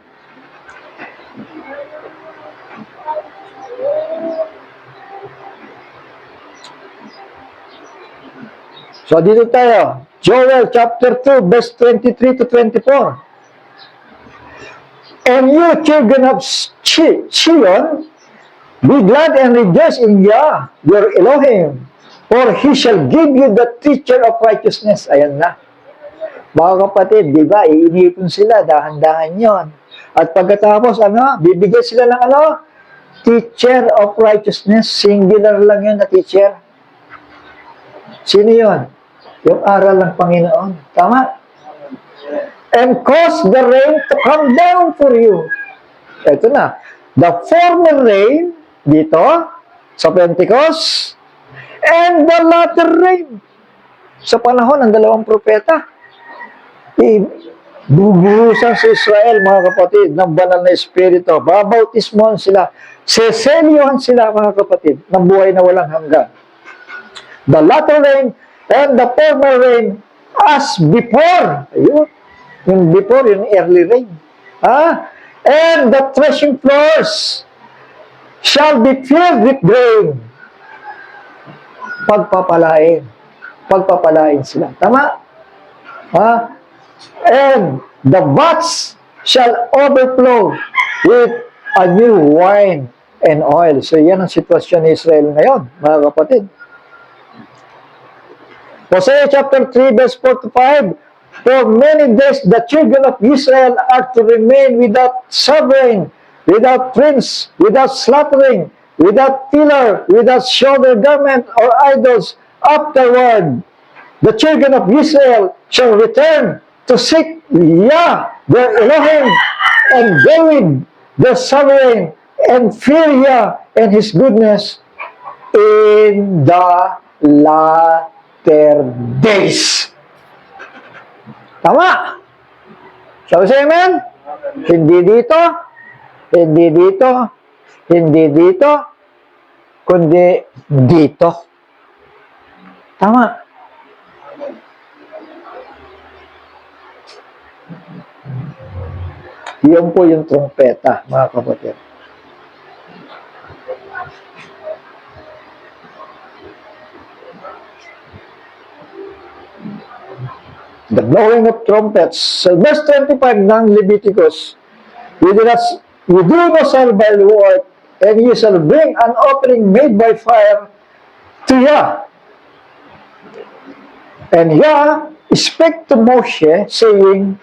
So dito tayo, Joel chapter 2, verse 23 to 24. And you, children of Zion, be glad and rejoice in Yah, your Elohim, for He shall give you the teacher of righteousness. Ayan na. Mga kapatid, di ba, iinipon sila, dahan-dahan yon. At pagkatapos, bibigyan sila ng teacher of righteousness. Singular lang yun na teacher. Sino yun? Yung aral ng Panginoon. Tama? And cause the rain to come down for you. Ito na. The former rain, dito, sa Pentecost, and the latter rain, sa panahon ng dalawang propeta. Bubuhusan sa Israel, mga kapatid, ng banal na espiritu. Babautismohan sila. Seselyohan sila, mga kapatid, ng buhay na walang hanggan. The latter rain and the former rain as before. Ayun. Yung before, yung early rain. And the threshing floors shall be filled with grain. Pagpapalain. Pagpapalain sila. Tama? And the vats shall overflow with a new wine and oil. So, yan ang sitwasyon ni Israel ngayon, mga kapatid. Hosea chapter 3, verse 4 to 5. For many days the children of Israel are to remain without sovereign, without prince, without slaughtering, without pillar, without shoulder garment or idols. Afterward, the children of Israel shall return to seek Yah, their Elohim, and David, their sovereign, and fear Yah and His goodness in the latter days. Tama? Shall we say amen? Hindi dito, hindi dito, hindi dito, kundi dito. Tama? Iyon po yung trumpeta, mga kapatid. The blowing of trumpets. So verse 25 ng Leviticus, you do no servile work, and you shall bring an offering made by fire to Yah. And Yah spake to Moshe, saying,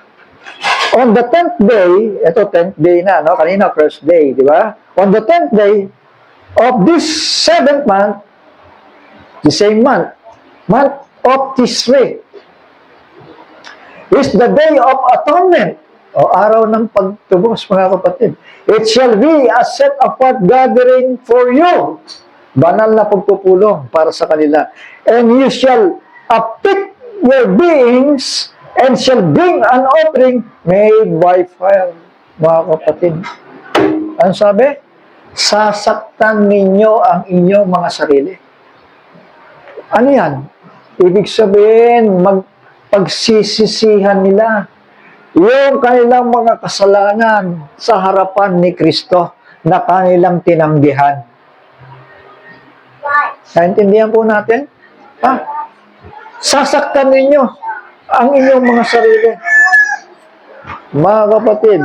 on the 10th day, ito 10th day na, no? Kanina first day, di ba? On the 10th day of this 7th month, the same month of Tishrei, is the day of atonement, o araw ng pagtubos, mga kapatid. It shall be a set apart gathering for you. Banal na pagpupulong para sa kanila. And you shall afflict your beings and shall bring an offering made by fire. Mga kapatid, ano sabi? Sasaktan ninyo ang inyong mga sarili. Ano yan? Ibig sabihin, pagsisisihan nila yung kanilang mga kasalanan sa harapan ni Kristo na kanilang tinanggihan. Naintindihan po natin? Sasaktan ninyo ang inyong mga sarili. Mga kapatid,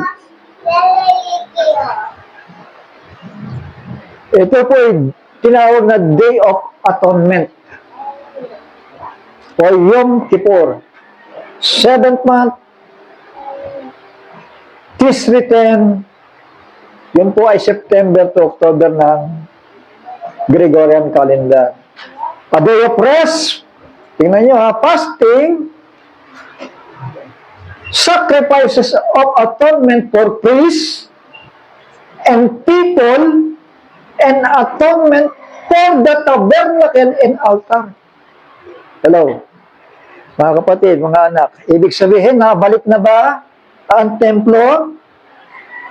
ito po ay tinawag na Day of Atonement o Yom Kippur. 7th month, Tishrei 10, yun po ay September to October ng Gregorian calendar. A day of rest, tingnan nyo fasting, sacrifices of atonement for priests and people, and atonement for the tabernacle and altar. Hello. Mga kapatid, mga anak, ibig sabihin, nabalik na ba ang templo?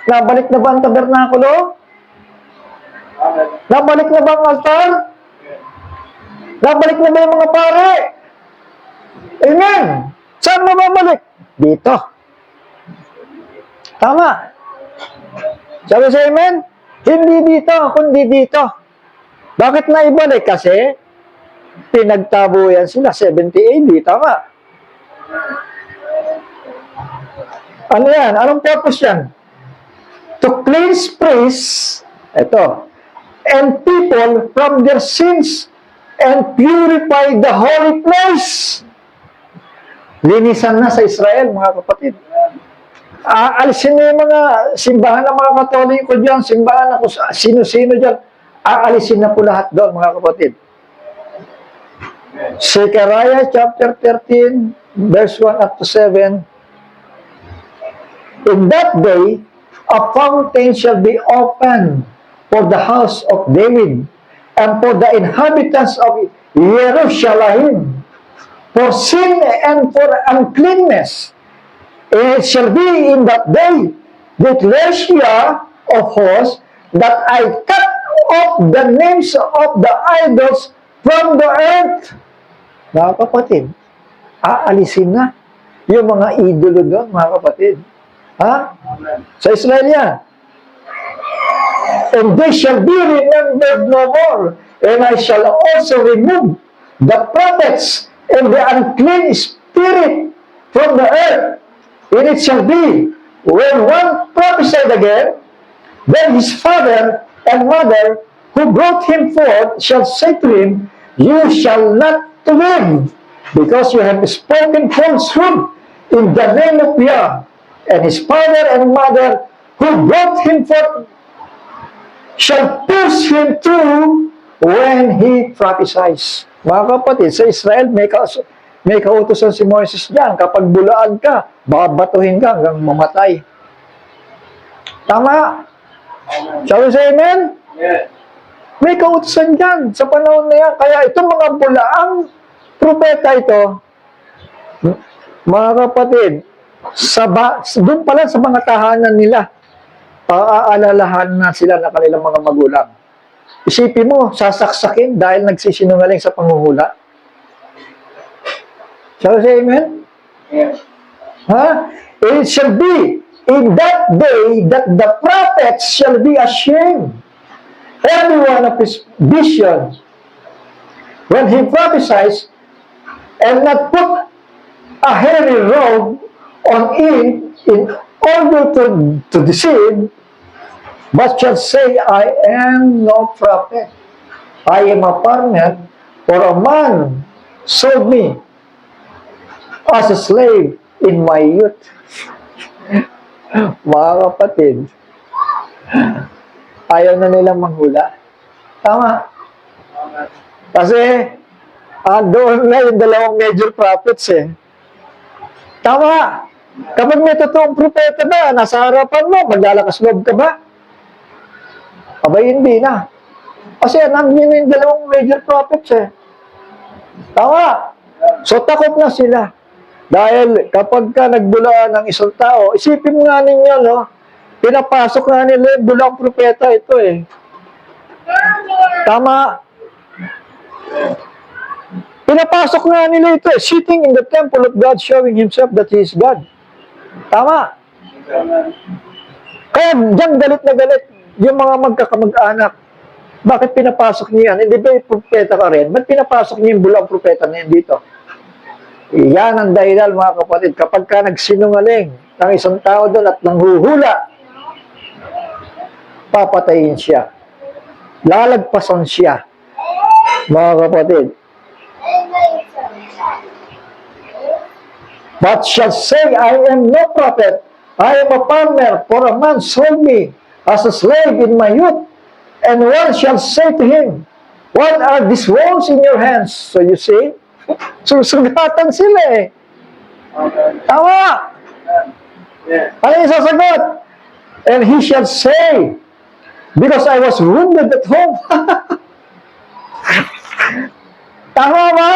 Nabalik na ba ang tabernakulo? Nabalik na ba ang altar? Nabalik na ba yung mga pare? Amen! Saan mababalik? Dito. Tama. Sabi sa amen? Hindi dito, kundi dito. Bakit na ibalik? Kasi pinagtabuyan sila 70 AD. Tama. Ano yan? Anong purpose yan? To cleanse priests, ito, and people from their sins and purify the holy place. Linisan na sa Israel, mga kapatid. Aalisin na yung mga simbahan ng mga Katoliko dyan, simbahan ng sino-sino dyan. Aalisin na po lahat doon, mga kapatid. Zechariah chapter 13, verse 1 up to 7. In that day, a fountain shall be opened for the house of David and for the inhabitants of Jerusalem, for sin and for uncleanness. It shall be in that day, declares Yah of hosts, that I cut off the names of the idols from the earth. Mga kapatid, aalisin na yung mga idolo doon, mga kapatid. Ha? Sa Israel yan. And they shall be remembered no more. And I shall also remove the prophets and the unclean spirit from the earth. And it shall be, when one prophesied again, then his father and mother who brought him forth shall say to him, you shall not live, because you have spoken falsehood in the name of Yah. And his father and mother who brought him forth shall pierce him through when he prophesies. Mga kapatid, sa Israel, may kautusan si Moses dyan. Kapag bulaan ka, babatuhin ka hanggang mamatay. Tama? Sabi sa amen? Yes. May kautusan dyan sa panahon na yan. Kaya itong mga bulaang propeta ito, mga kapatid, doon pala sa mga tahanan nila, paaalalahan na sila ng kanilang mga magulang. Isipin mo, sasaksakin dahil nagsisinungaling sa panguhula. Shall I say amen? Yes. Ha? It shall be in that day that the prophets shall be ashamed, every one of his vision, when he prophesies, and not put a heavy robe on him in order to deceive, but shall say, I am no prophet. I am a farmer, for a man sold me as a slave in my youth. Mga kapatid, ayaw na nilang manghula. Tama. Kasi, doon na yung dalawang major prophets eh. Tama. Kapag may totoong propeta ba, nasa harapan mo, maglalakas loob ka ba? Abay, hindi na. Kasi nandiyan na yung dalawang major prophets eh. Tama. So, takot na sila. Dahil kapag ka nagbulaan ng isang tao, isipin nga ninyo, no? Pinapasok nga nila yung bulang propeta ito eh. Tama. Pinapasok nga nila ito eh. Sitting in the temple of God, showing himself that he is God. Tama. Kaya diyan galit na galit yung mga magkakamag-anak. Bakit pinapasok niyo yan? Hindi ba yung propeta ka rin? Ba't pinapasok niyo yung bulang propeta na yan dito? Yan ang dahilan, mga kapatid. Kapag ka nagsinungaling ng isang tao doon at nanghuhula, papatayin siya. Lalagpasan siya. Mga kapatid. But shall say, I am no prophet. I am a farmer, for a man sold me as a slave in my youth. And one shall say to him, what are these walls in your hands? So you see, susugatan sila eh. Tama! Ano yung sasagot? And he shall say, because I was wounded at home. Tama ba?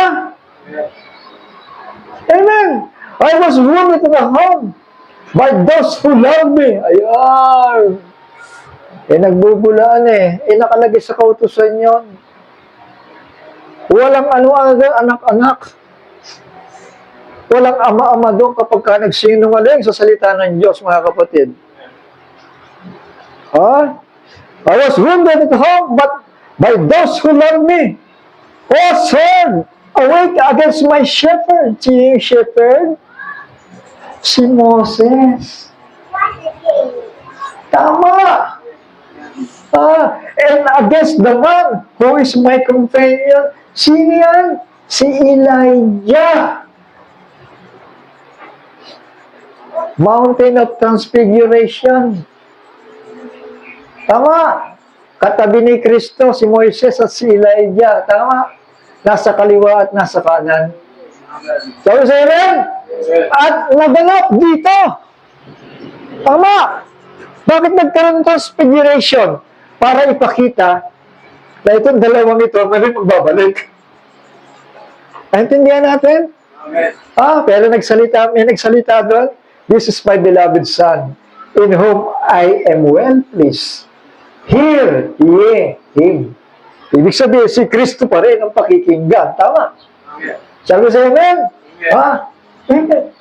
Amen! I was wounded at home by those who love me. Ayan. Eh, nagbubulaan eh. Eh, nakalagay sa kautusan yon. Walang ano-ano, anak-anak. Walang ama-ama doon kapag ka nagsinungaling sa salita ng Diyos, mga kapatid. I was wounded at home, but by those who love me. Oh, sword, awake against my shepherd. Sino yung shepherd? Si Moses. Tama. And against the man who is my companion. Sino yan? Si Elijah. Mountain of Transfiguration. Tama. Katabi ni Kristo, si Moises at si Elijah. Tama. Nasa kaliwa at nasa kanan. Sabi sa amen? At naganap dito. Tama. Bakit nagkaroon ng transfiguration? Para ipakita na itong dalawang ito may magbabalik. Naintindihan natin? Pero may nagsalita doon. This is my beloved Son, in whom I am well pleased. Hear ye Him. Ibig sabihin, si Kristo pa rin ang pakikinggan. Tama? Sabi sa amen? Amen.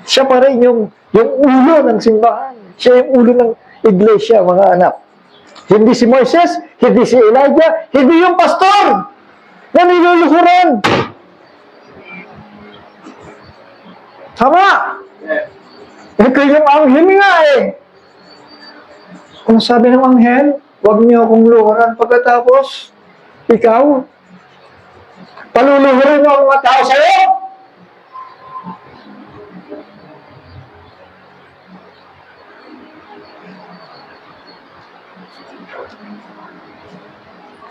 Siya pa rin yung ulo ng simbahan. Siya yung ulo ng iglesia, mga anak. Hindi si Moises, hindi si Elijah, hindi yung pastor na niluluhuran. Tama? Ito yung anghel nga eh. Kung sabi ng anghel, huwag niyo akong luhuran pagkatapos, ikaw, paluluhurin mo ang mga tao sa'yo.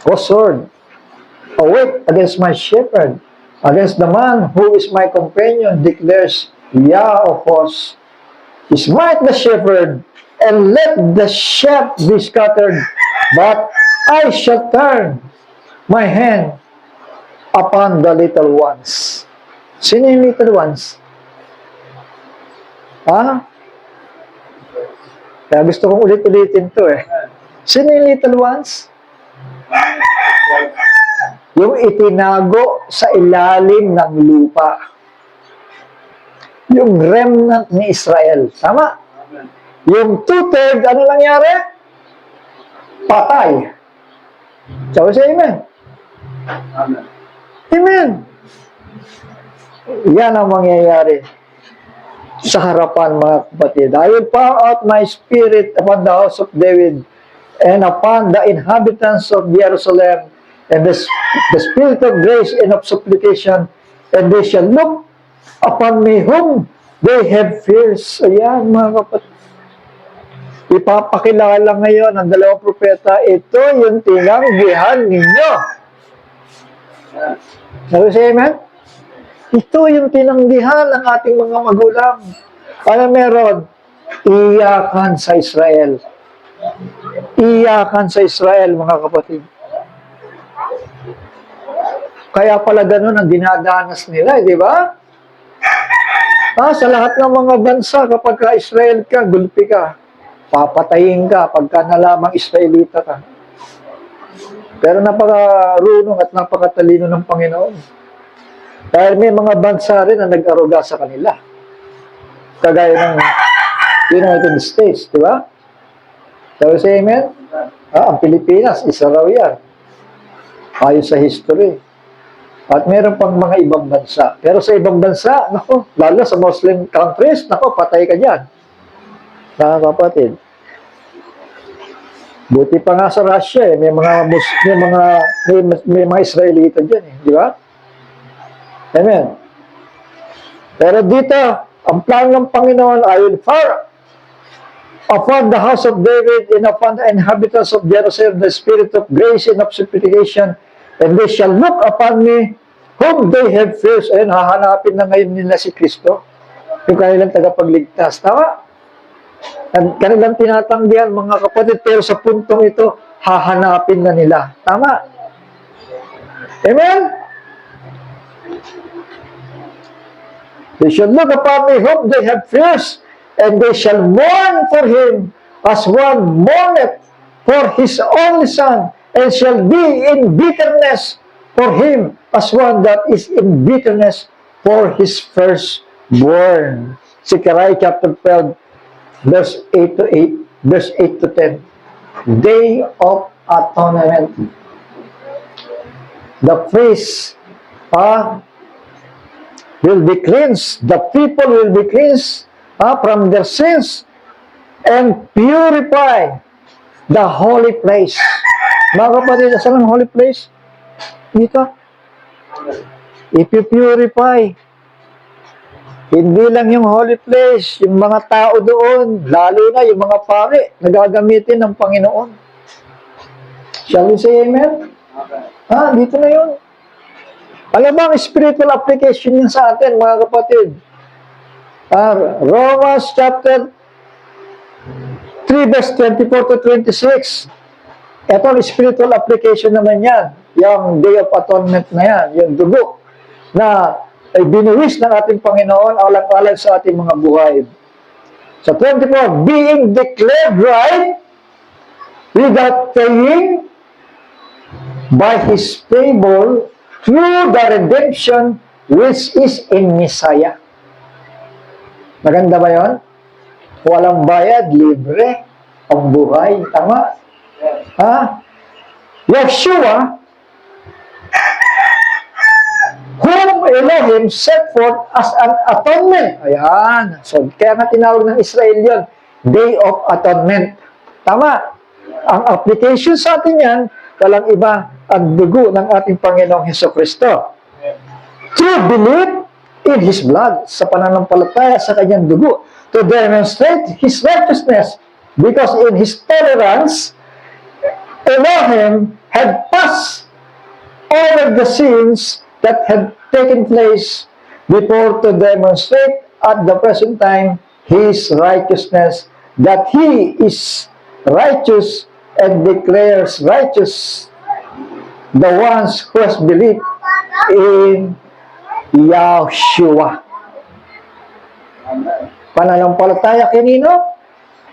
O sword, awake against my shepherd, against the man who is my companion, declares Yah of hosts. Smite the shepherd, and let the sheep be scattered, but I shall turn my hand upon the little ones. Sino yung little ones? Kaya gusto kong ulit-ulitin to eh. Sino yung little ones? Yung itinago sa ilalim ng lupa. Yung remnant ni Israel. Tama? Yung 2/3, ano nangyari? Patay. Sabi siya, amen. Amen. Yan ang mangyayari sa harapan, mga kapatid. I will pour out my spirit upon the house of David and upon the inhabitants of Jerusalem, and the spirit of grace and of supplication, and they shall look upon me whom they have fears. Ayan, mga kapatid. Ipapakilala ngayon ng dalawang propeta, ito yung tinanggihan ninyo. Sabi siya, amen? Ito yung tinanggihan ng ating mga magulang. Ano meron? Iyakan sa Israel. Iyakan sa Israel, mga kapatid. Kaya pala ganun ang dinadanas nila, di ba? Sa lahat ng mga bansa, kapag ka-Israel ka, gulpi ka. Papatayin ka pagka nalamang Israelita ka. Pero napakarunong at napakatalino ng Panginoon. Dahil may mga bansa rin na nag-aruga sa kanila. Kagaya ng United States, di ba? Sabi sa amen? Ang Pilipinas, isa raw yan. Ayon sa history. At meron pang mga ibang bansa. Pero sa ibang bansa, nako, lalo sa Muslim countries, nako, patay ka dyan. Mga kapatid. Buti pa nga sa Russia, may mga Israelita dyan, di ba? Amen. Pero dito, ang plano ng Panginoon, I will fire upon the house of David and upon the inhabitants of Jerusalem the spirit of grace and of supplication, and they shall look upon me whom they have fears. Ayun, hahanapin na ngayon nila si Kristo, yung kanilang tagapagligtas. Tama? Kanilang tinatanggihan, mga kapatid, pero sa puntong ito, hahanapin na nila. Tama? Amen? They shall look upon me whom they have fears, and they shall mourn for him as one mourneth for his only son, and shall be in bitterness for him as one that is in bitterness for his firstborn. born. Zechariah chapter 12, verse 8 to 8, verse 8 to 10. Day of Atonement. The priest will be cleansed. The people will be cleansed from their sins and purify the holy place. Mga kapatid, saan ang holy place? Dito. If you purify, hindi lang yung holy place, yung mga tao doon, lalo na yung mga pare, nagagamitin ng Panginoon. Shall we say amen? Dito na yun. Alam mo, ang spiritual application yun sa atin, mga kapatid. Romans chapter 3, verse 24 to 26. Ito ang spiritual application naman yan. Yung Day of Atonement na yan, yung dugo na ay binuwis ng ating Panginoon alang-alang sa ating mga buhay. Sa 24, being declared right without paying by His favor through the redemption which is in Messiah. Maganda ba yun? Walang bayad, libre ang buhay. Tama? Yeshua, whom Elohim set forth as an atonement. Ayan. So, kaya nga tinawag ng Israel yun, Day of Atonement. Tama. Ang application sa atin yan, walang iba ang dugo ng ating Panginoong Hesukristo. Through belief in His blood, sa pananampalataya sa kanyang dugo, to demonstrate His righteousness, because in His tolerance, Elohim had passed over the sins that had taken place before to demonstrate at the present time His righteousness, that He is righteous and declares righteous the ones who has believed in Yahshua. Pananampalataya kanino?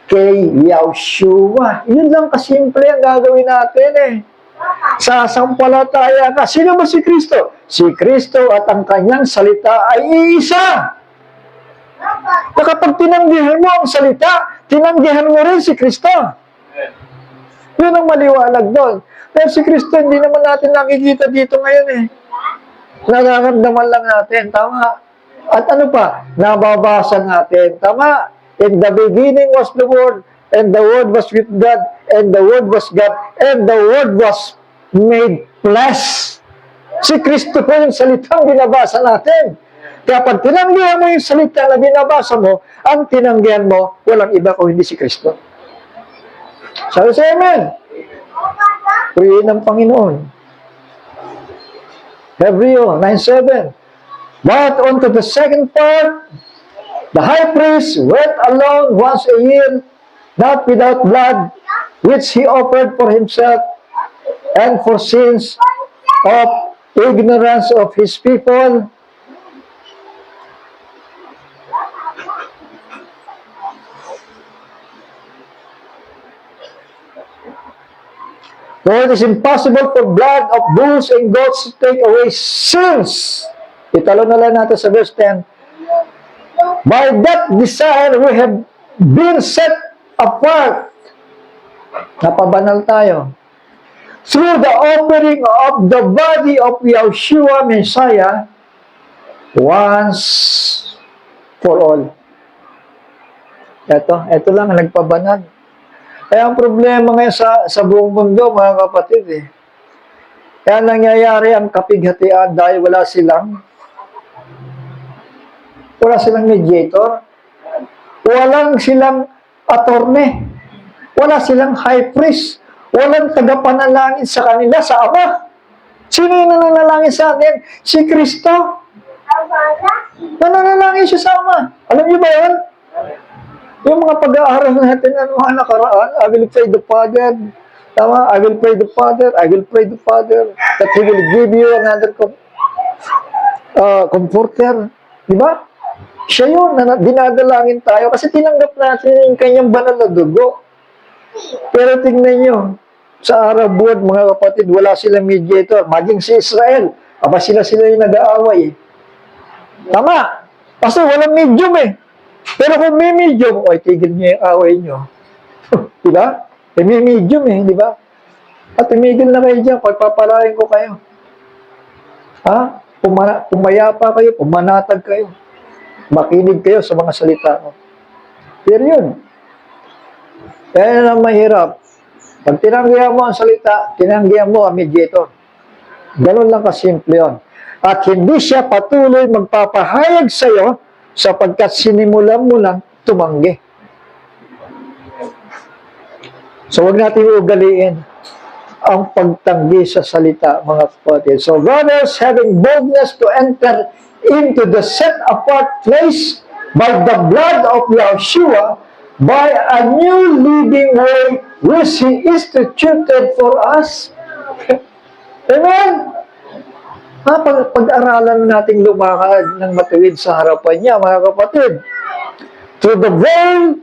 Kay Yahshua. Yun lang kasimple ang gagawin natin eh. Sasampalataya ka. Sino ba si Kristo? Si Kristo at ang kanyang salita ay iisa. Na kapag tinanggihan mo ang salita, tinanggihan mo rin si Kristo. Yun ang maliwanag doon. Pero si Kristo, hindi naman natin nakikita dito ngayon eh. Nararamdaman lang natin. Tama. At ano pa? Nababasa natin. Tama. In the beginning was the Word, and the Word was with God, and the Word was God, and the Word was made flesh. Si Kristo po yung salitang binabasa natin. Kaya pag tinanggihan mo yung salita na binabasa mo, ang tinanggihan mo, walang iba kung hindi si Kristo. Sabi sa amen. Purihin ng Panginoon. Hebreo 9:7. But on to the second part, the high priest went alone once a year, not without blood, which he offered for himself and for sins of ignorance of his people. For it is impossible for blood of bulls and goats to take away sins. Italo na lang natin sa verse 10. By that desire, we have been set apart. Napabanal tayo. Through the offering of the body of Yahshua Messiah, once for all. Ito lang ang nagpabanal. Kaya ang problema ngayon sa buong mundo, mga kapatid, kaya nangyayari ang kapighatian dahil wala silang mediator, walang silang attorney, wala silang high priest, walang tagapanalangin sa kanila, sa Ama. Sino yung nananalangin sa atin? Si Kristo. Nananalangin siya sa Ama. Alam niyo ba yun? Yung mga pag-aaral natin ng mga nakaraan, I will pray the Father. Tama? I will pray the Father. I will pray the Father that He will give you another comforter. Di ba? Siya yun, dinadalangin tayo kasi tinanggap natin yung kanyang banal na dugo. Pero tingnan nyo, sa Arab world, mga kapatid, wala silang mediator. Maging si Israel, sila yung nag-aaway. Tama? Kasi walang medium eh. Pero kung may medium, oy, tigil niyo yung away niyo. Di ba? May medium eh, di ba? At tumigil na kayo dyan, pagpapalain ko kayo. Ha? Pumayapa kayo, pumanatag kayo. Makinig kayo sa mga salita ko. Pero yun. Kaya na mahirap. Pag tinanggihan mo ang salita, tinanggihan mo ang mediator. Ganun lang kasimple yun. At hindi siya patuloy magpapahayag sa iyo sapagkat sinimulan mo lang tumanggi. So, huwag natin ugaliin ang pagtanggi sa salita, mga kapatid. So, brothers, having boldness to enter into the set-apart place by the blood of Yahshua, by a new living way which He instituted for us. Amen? Pag-aralan nating lumakad ng matuwid sa harapan niya, mga kapatid. Through the veil,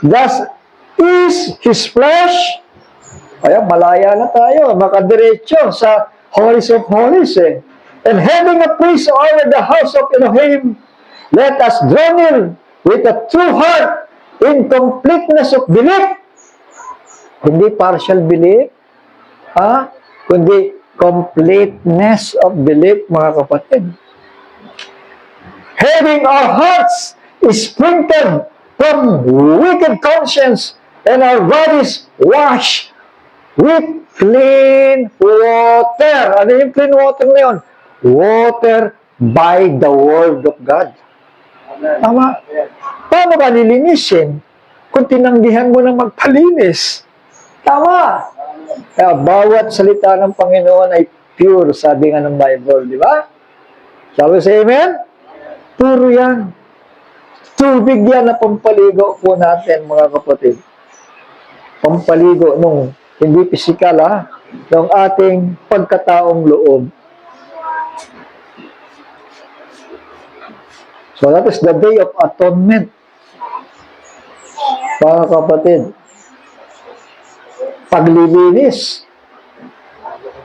that is His flesh. Kaya malaya na tayo, makadiretso sa Holies of Holies eh. And having a priest over the house of Elohim, let us draw near with a true heart in completeness of belief. Hindi partial belief, kundi completeness of belief, mga kapatid. Having our hearts sprinkled from wicked conscience and our bodies washed with clean water. Ano yung clean water na yun? Water by the Word of God. Tama? Paano ka nilinisin kung tinanggihan mo na magpalinis? Tama? Kaya bawat salita ng Panginoon ay pure, sabi nga ng Bible, di ba? Sabi sa amen? Puro yan. Tubig yan na pampaligo po natin, mga kapatid. Pampaligo nung hindi pisikal, ng ating pagkataong loob. So that is the day of atonement. Mga kapatid, paglilinis,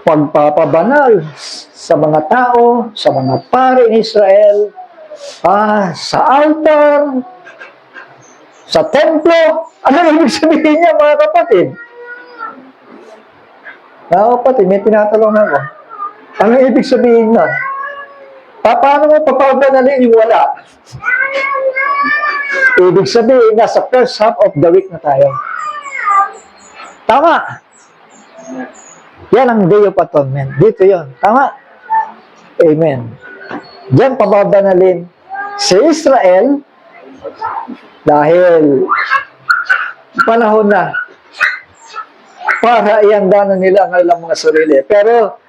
pagpapabanal sa mga tao, sa mga pari in Israel, sa altar, sa templo. Ano ibig sabihin niya, mga kapatid? Mga kapatid, may tinatanong ako. Ano ibig sabihin na? Paano mo papabanalin yung wala? Ibig sabihin, nasa first half of the week na tayo. Tama. Yan ang Day of Atonement. Dito yon. Tama. Amen. Diyan pababanalin si Israel dahil panahon na para iandanan nila ang kanilang mga sarili. Pero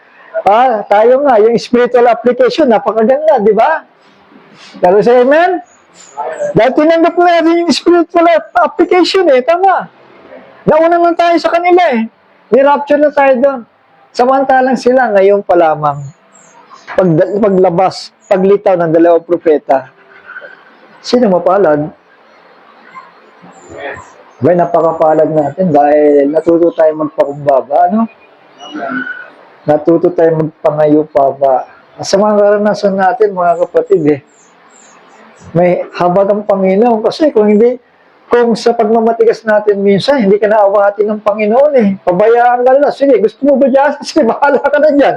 tayo nga, yung spiritual application, napakaganda, di ba? Pero sa amen? Dahil tinanggap natin yung spiritual application tama. Nauna lang tayo sa kanila Ni-rapture na tayo doon. Samantalang sila ngayon pa lamang paglabas, paglitaw ng dalawang propeta. Sino mapalad? Well, napakapalad natin dahil natuto tayo magpakumbaba, ano? Natuto tayo magpangayo pa ba? Sa mga karanasan natin, mga kapatid, may habag ang Panginoon. Kasi kung sa pagmamatigas natin minsan, hindi ka naawatin ng Panginoon Pabayaan ka na. Sige, gusto mo ba dyan? Sige, bahala ka na dyan.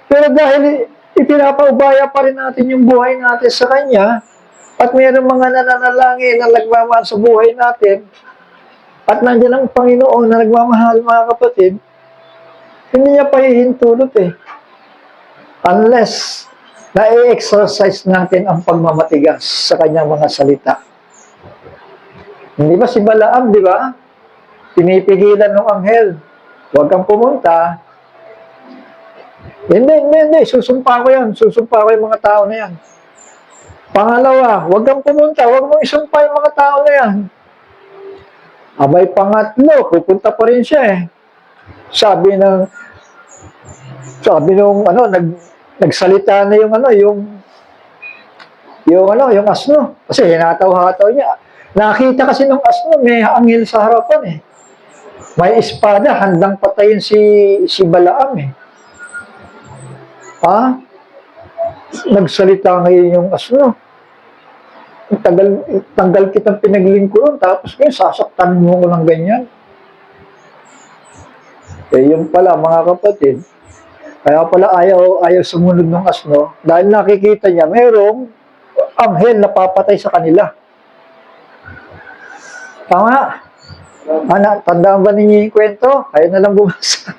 Pero dahil ipinapaubaya pa rin natin yung buhay natin sa Kanya, at mayroong mga nananalangin na nagmamahal sa buhay natin, at nandiyan ang Panginoon na nagmamahal, mga kapatid, hindi niya pahihintulot unless na-exercise natin ang pagmamatigas sa kanyang mga salita. Hindi ba si Balaam, di ba? Pinipigilan ng anghel. Huwag kang pumunta. Hindi. Susumpa ko yan. Susumpa ko yung mga tao na yan. Pangalawa, huwag kang pumunta. Huwag mong isumpa yung mga tao na yan. Abay, pangatlo, pupunta pa rin siya Sabi nung nagsalita na yung asno. Kasi hinataw-hataw niya. Nakita kasi nung asno, may anghel sa harapan May espada, handang patayin si Balaam Nagsalita ngayon yung asno. Tanggal kitang pinaglingkuran, tapos ngayon sasaktan mo ko ng ganyan. Eh, yun pala, mga kapatid. Kaya pala ayaw sumunod ng asno dahil nakikita niya mayroong anghel na papatay sa kanila. Tama? Tandaan ba ninyo yung kwento? Kaya na lang bumasa.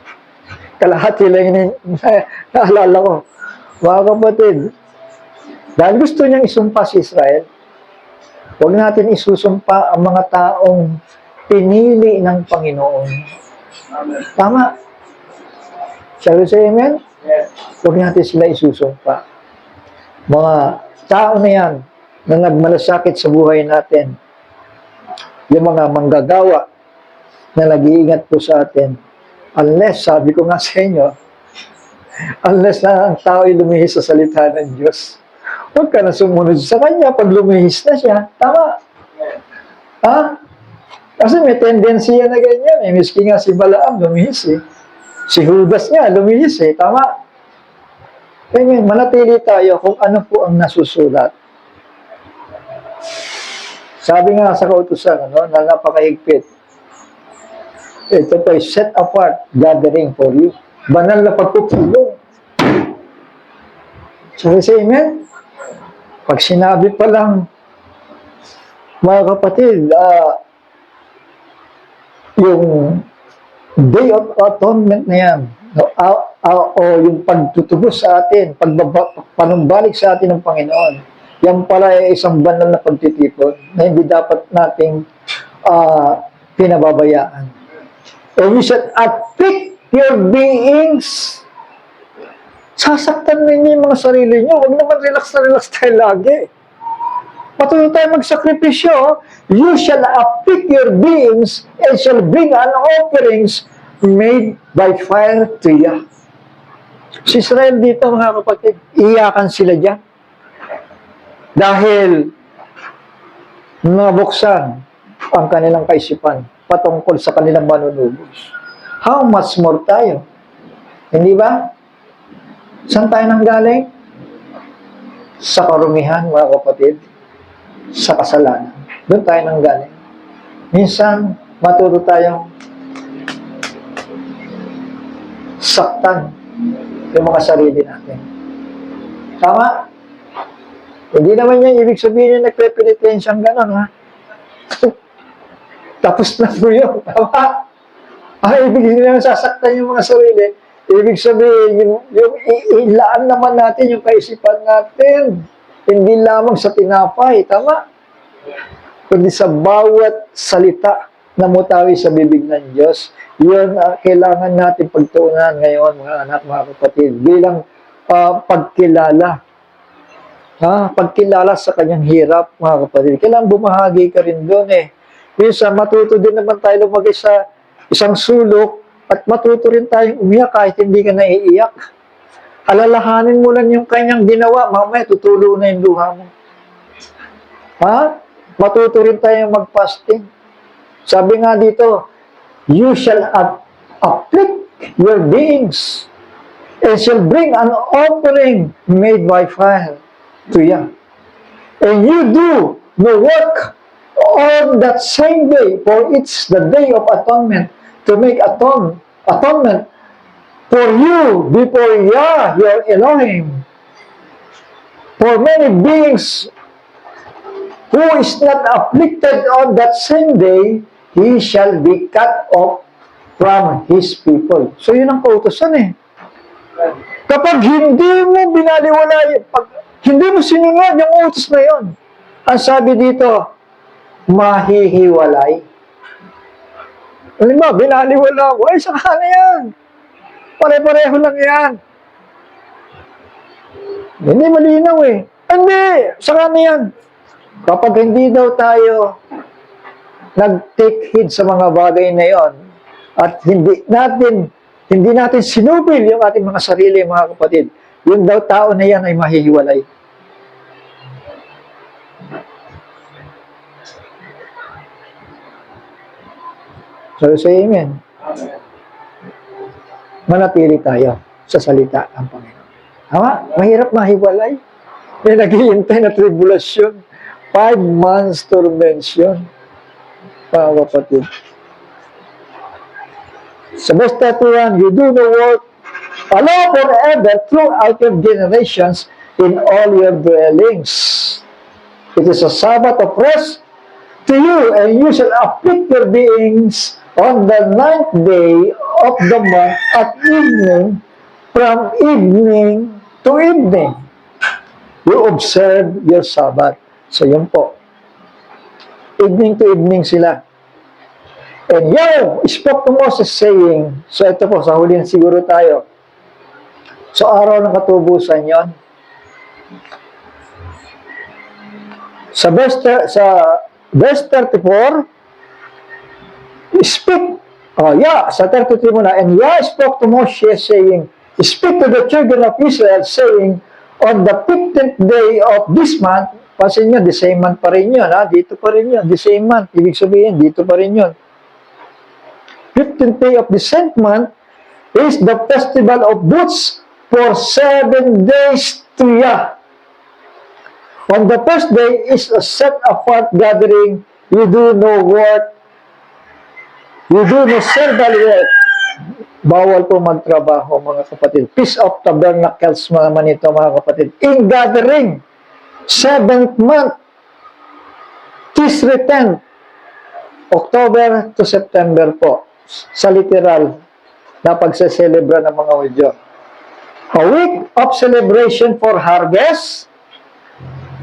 Kalahati lang yung naalala ko. Mga kapatid, dahil gusto niyang isumpa si Israel, huwag natin isusumpa ang mga taong pinili ng Panginoon. Tama? Shall we say amen? Huwag natin sila isusumpa. Mga tao na yan na nagmalasakit sa buhay natin, yung mga manggagawa na nag-iingat po sa atin, unless, sabi ko nga sa inyo, unless na ang tao ay lumihis sa salita ng Diyos, huwag ka na sumunod sa kanya pag lumihis na siya. Tama? Ha? Kasi may tendency yan na ganyan. Eh. Miski nga si Balaam lumihis eh. Si Judas nga lumihis eh. Tama? Amen. Manatili tayo kung ano po ang nasusulat. Sabi nga sa kautusan, na napakahigpit, ito po ay set apart gathering for you. Banal na pagpupulong. So, say amen? Pag sinabi pa lang, mga kapatid, yung Day of Atonement na yan, o yung pagtutubos sa atin, panumbalik sa atin ng Panginoon, yan pala ay isang banal na pagtitipon na hindi dapat nating pinababayaan. And you should afflict your beings. Sasaktan ninyo yung mga sarili nyo. Huwag naman relax na relax tayo lagi. Patuloy tayo magsakripisyo. You shall afflict your beings and shall bring an offerings made by fire to you. Si Israel dito, mga kapatid, iyakan sila dyan. Dahil nabuksan ang kanilang kaisipan patungkol sa kanilang manunubos. How much more tayo? Hindi ba? Saan tayo nanggaling? Sa karumihan, mga kapatid. Sa kasalanan. Doon tayo nanggaling. Minsan, matuto tayong saktan yung mga sarili natin. Tama? Hindi naman yan ibig sabihin yung nagpe-penitensyang gano'n, ha? Tapos na po yun. Tama? Ibig naman sasaktan yung mga sarili. Ibig sabihin, yung ilaan naman natin yung kaisipan natin. Hindi lamang sa tinapay. Tama? Kundi sa bawat salita na mutawi sa bibig ng Diyos. Yun kailangan natin pagtuunan ngayon, mga anak, mga kapatid. Bilang pagkilala. Pagkilala sa kanyang hirap, mga kapatid. Kailangan bumahagi ka rin doon eh. Minsan, matuto din naman tayo lumagay sa isang sulok at matuto rin tayong umiyak kahit hindi ka naiiyak. Alalahanin mo lang yung kanyang ginawa, mamaya tutulo na yung luha mo. Matuto rin tayong mag-fasting. Sabi nga dito, you shall afflict your beings and shall bring an offering made by fire to you. And you do the work on that same day, for it's the day of atonement, to make atonement for you before Yah, your Elohim. For many beings who is not afflicted on that same day, he shall be cut off from his people. So yun ang kautusan eh. Kapag hindi mo binaliwala, pag hindi mo sinunod yung utos na yun, ang sabi dito, mahihiwalay. Alam mo, binaliwala ko, ay saka na yan. Pare-pareho lang yan. Hindi malinaw eh. Hindi, saka na yan. Kapag hindi daw tayo nag-take heed sa mga bagay na yon at hindi natin sinubil yung ating mga sarili, mga kapatid, yung daw tao na yan ay mahihiwalay. So, say amen. Manatili tayo sa salita ng Panginoon. Tama? Mahirap mahiwalay. May naghihintay na tribulasyon. 5 months tormention. Mga kapatid. Sa verse 31, you do the work alone forever throughout your generations in all your dwellings. It is a Sabbath of rest to you, and you shall afflict your beings on the 9th day of the month at evening, from evening to evening. You observe your Sabbath. So yun po. Evening to evening sila. And Yahweh spoke to Moses saying, so ito po, sa huli na siguro tayo. So araw ng katubusan yon. Sa verse 34, speak, sa 33 muna, and Yah spoke to Moses saying, speak to the children of Israel saying, on the 15th day of this month, pansin nyo, the same month pa rin yun, dito pa rin yun, the same month, ibig sabihin, dito pa rin yun. 15th day of the same month is the festival of booths for 7 days to Yah. On the first day is a set-apart gathering. You do no work. You do no servant work. Bawal po magtrabaho, mga kapatid. Feast of Tabernacles naman ito, mga kapatid. In gathering, 7th month, Tisri 10, October to September po. Sa literal na pagse-celebra ng mga Hudyo. A week of celebration for harvest,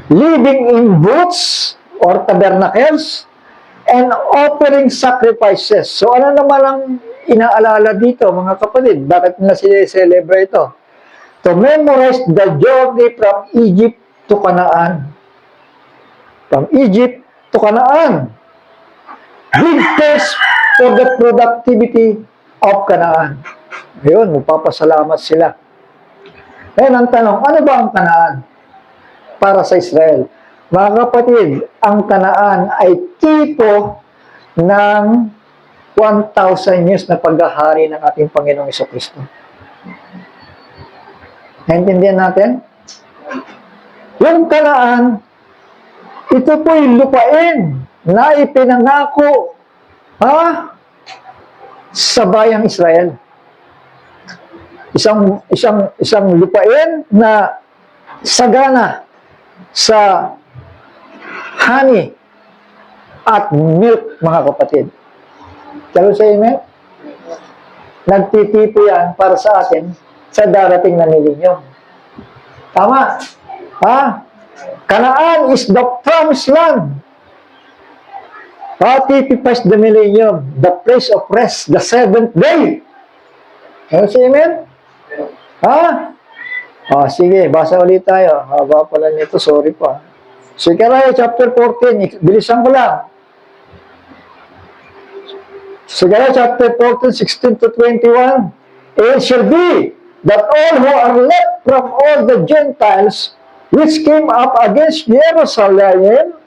living in booths or tabernacles, and offering sacrifices. So ano naman ang inaalala dito, mga kapatid? Bakit na sila-celebrate ito? To memorize the journey from Egypt to Canaan. From Egypt to Canaan. Big test for the productivity of Canaan. Ayun, magpapasalamat sila. Ngayon ang tanong, ano ba ang Canaan para sa Israel? Mga kapatid, ang Canaan ay tipo ng 1,000 years na paghahari ng ating Panginoong Jesucristo. Naintindihan natin? Yung Canaan, ito po'y lupain na ipinangako sa bayang Israel. Isang lupain na sagana sa honey at milk, mga kapatid. Kalo sa amen? Nagtitipo yan para sa atin sa darating na milenyum. Tama? Canaan is the promised land. Typifies the millennium, the place of rest, the 7th day. Kalo sa amen? Sige, basa ulit tayo. Haba pala nito, sorry pa. Zechariah chapter 14, bilisan ko lang. Zechariah chapter 14, 16 to 21. It shall be that all who are left from all the Gentiles which came up against Jerusalem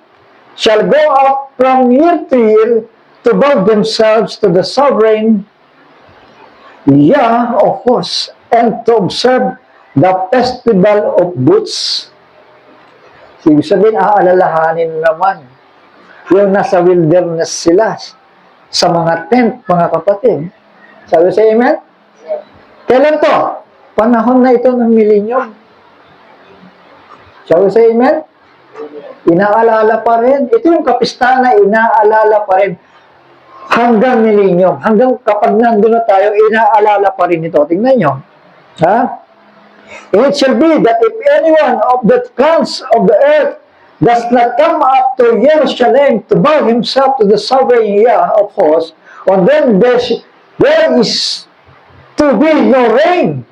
shall go up from year to year to bow themselves to the sovereign Yah of hosts, and to observe the festival of booths. Ibig sabihin, aalalahanin naman yung nasa wilderness sila sa mga tent, mga kapatid. Sabi sa amen? Kailan to? Panahon na ito ng millennium. Sabi sa amen? Inaalala pa rin. Ito yung kapistahan na inaalala pa rin hanggang millennium. Hanggang kapag nandun na tayo, inaalala pa rin ito. Tingnan nyo. It shall be that if anyone of the clans of the earth does not come up to Jerusalem to bow himself to the sovereign Yah of hosts, on them there is to be no rain.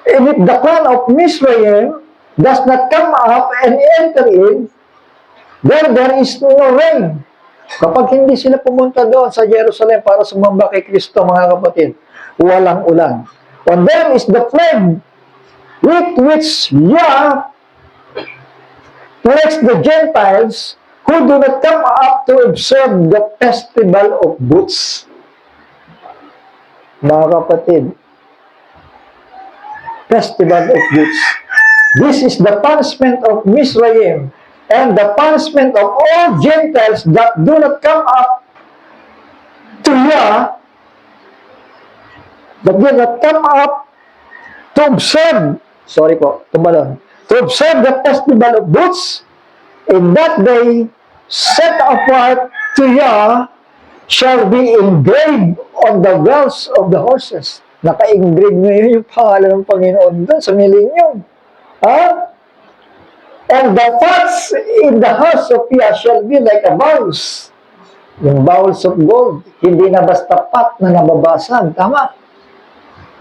And if the clan of Mizraim does not come up and enter in, then there is no rain. Kapag hindi sila pumunta doon sa Jerusalem para sumamba kay Kristo, mga kapatid, walang ulan. On them is the plague with which Yah plagues the Gentiles who do not come up to observe the festival of booths. Mga kapatid, festival of booths. This is the punishment of Mizraim and the punishment of all Gentiles that do not come up to Yah, that do not come up to observe, to observe the festival of booths, in that day, set apart to Yah, shall be engraved on the wells of the horses. Naka-engrave ngayon yung pangalan ng Panginoon doon sa millennium. Ha? And the pots in the house of Yah shall be like a bowls. Yung bowls of gold, hindi na basta pot na nababasag. Tama.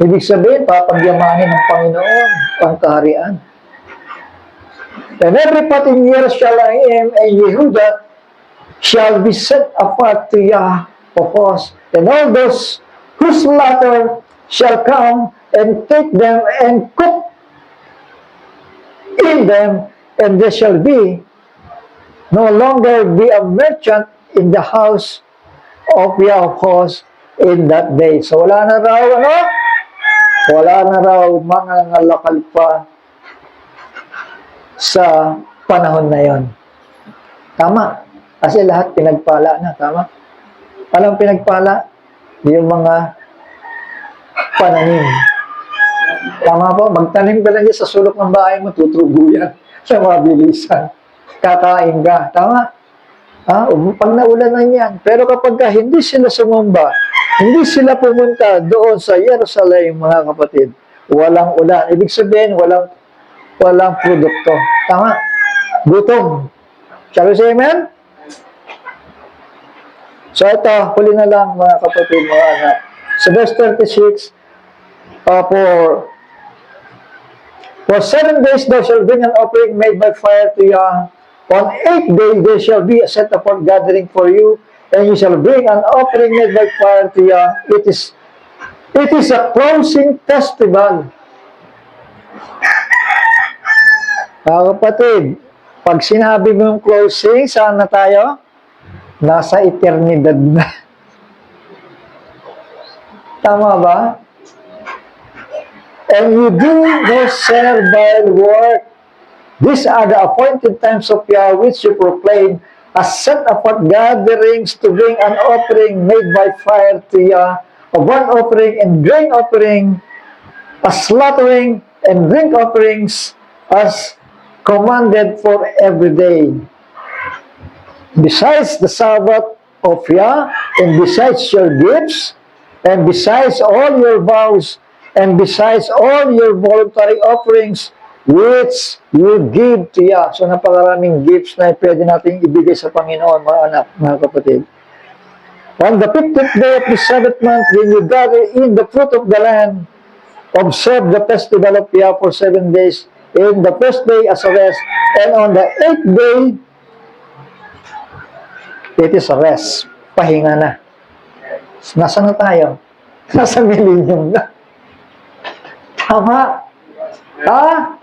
Ibig sabihin, papagyamanin ng Panginoon ang kaharian. And every pot in Jerusalem and Yehuda shall be set apart to Yah of hosts, and all those whose slaughter shall come and take them and cook in them, and there shall be no longer be a merchant in the house of Yah of hosts in that day. So wala na raw, wala na raw mga ngalakal pa sa panahon na yon. Tama. Kasi lahat pinagpala na. Tama. Alam pinagpala? Yung mga pananim. Tama po. Magtanim ka lang sa sulok ng bahay mo, tutubo yan. Sa mabilisan. Kakain ka. Tama. Pag naulan na yan. Pero kapag hindi sila sumamba, hindi sila pumunta doon sa Jerusalem, mga kapatid, walang ulan. Ibig sabihin, walang produkto. Tama? Gutom. Shall we say amen? So ito, huli na lang mga kapatid, mga anak. Sa verse 36, for 7 days thou shalt bring an offering made by fire to Yah. On 8th day there shall be a set apart gathering for you, and you shall bring an offering made by fire to Yah. It is a closing festival. Mga kapatid, pag sinabi mo yung closing, saan na tayo? Nasa eternidad na. Tama ba? And you do no servile work. These are the appointed times of Yah, which you proclaim as set apart gatherings to bring an offering made by fire to Yah, a burnt offering and grain offering, a slaughtering and drink offerings as commanded for every day. Besides the Sabbath of Yah, and besides your gifts, and besides all your vows, and besides all your voluntary offerings, which you give to Yah. So, napakaraming gifts na pwede natin ibigay sa Panginoon, mga anak, mga kapatid. On the 15th day of the 7th month, when you gather in the fruit of the land, observe the festival of Yah for 7 days, in the first day as a rest, and on the 8th day, it is a rest. Pahinga na. Nasa na tayo? Nasa millennium na. Tama? Ha?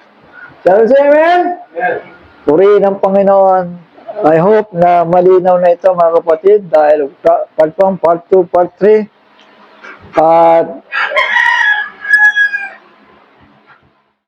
Shall we say amen? Yes. Purihin ang Panginoon. I hope na malinaw na ito, mga kapatid, dahil part 1, part 2, part 3. At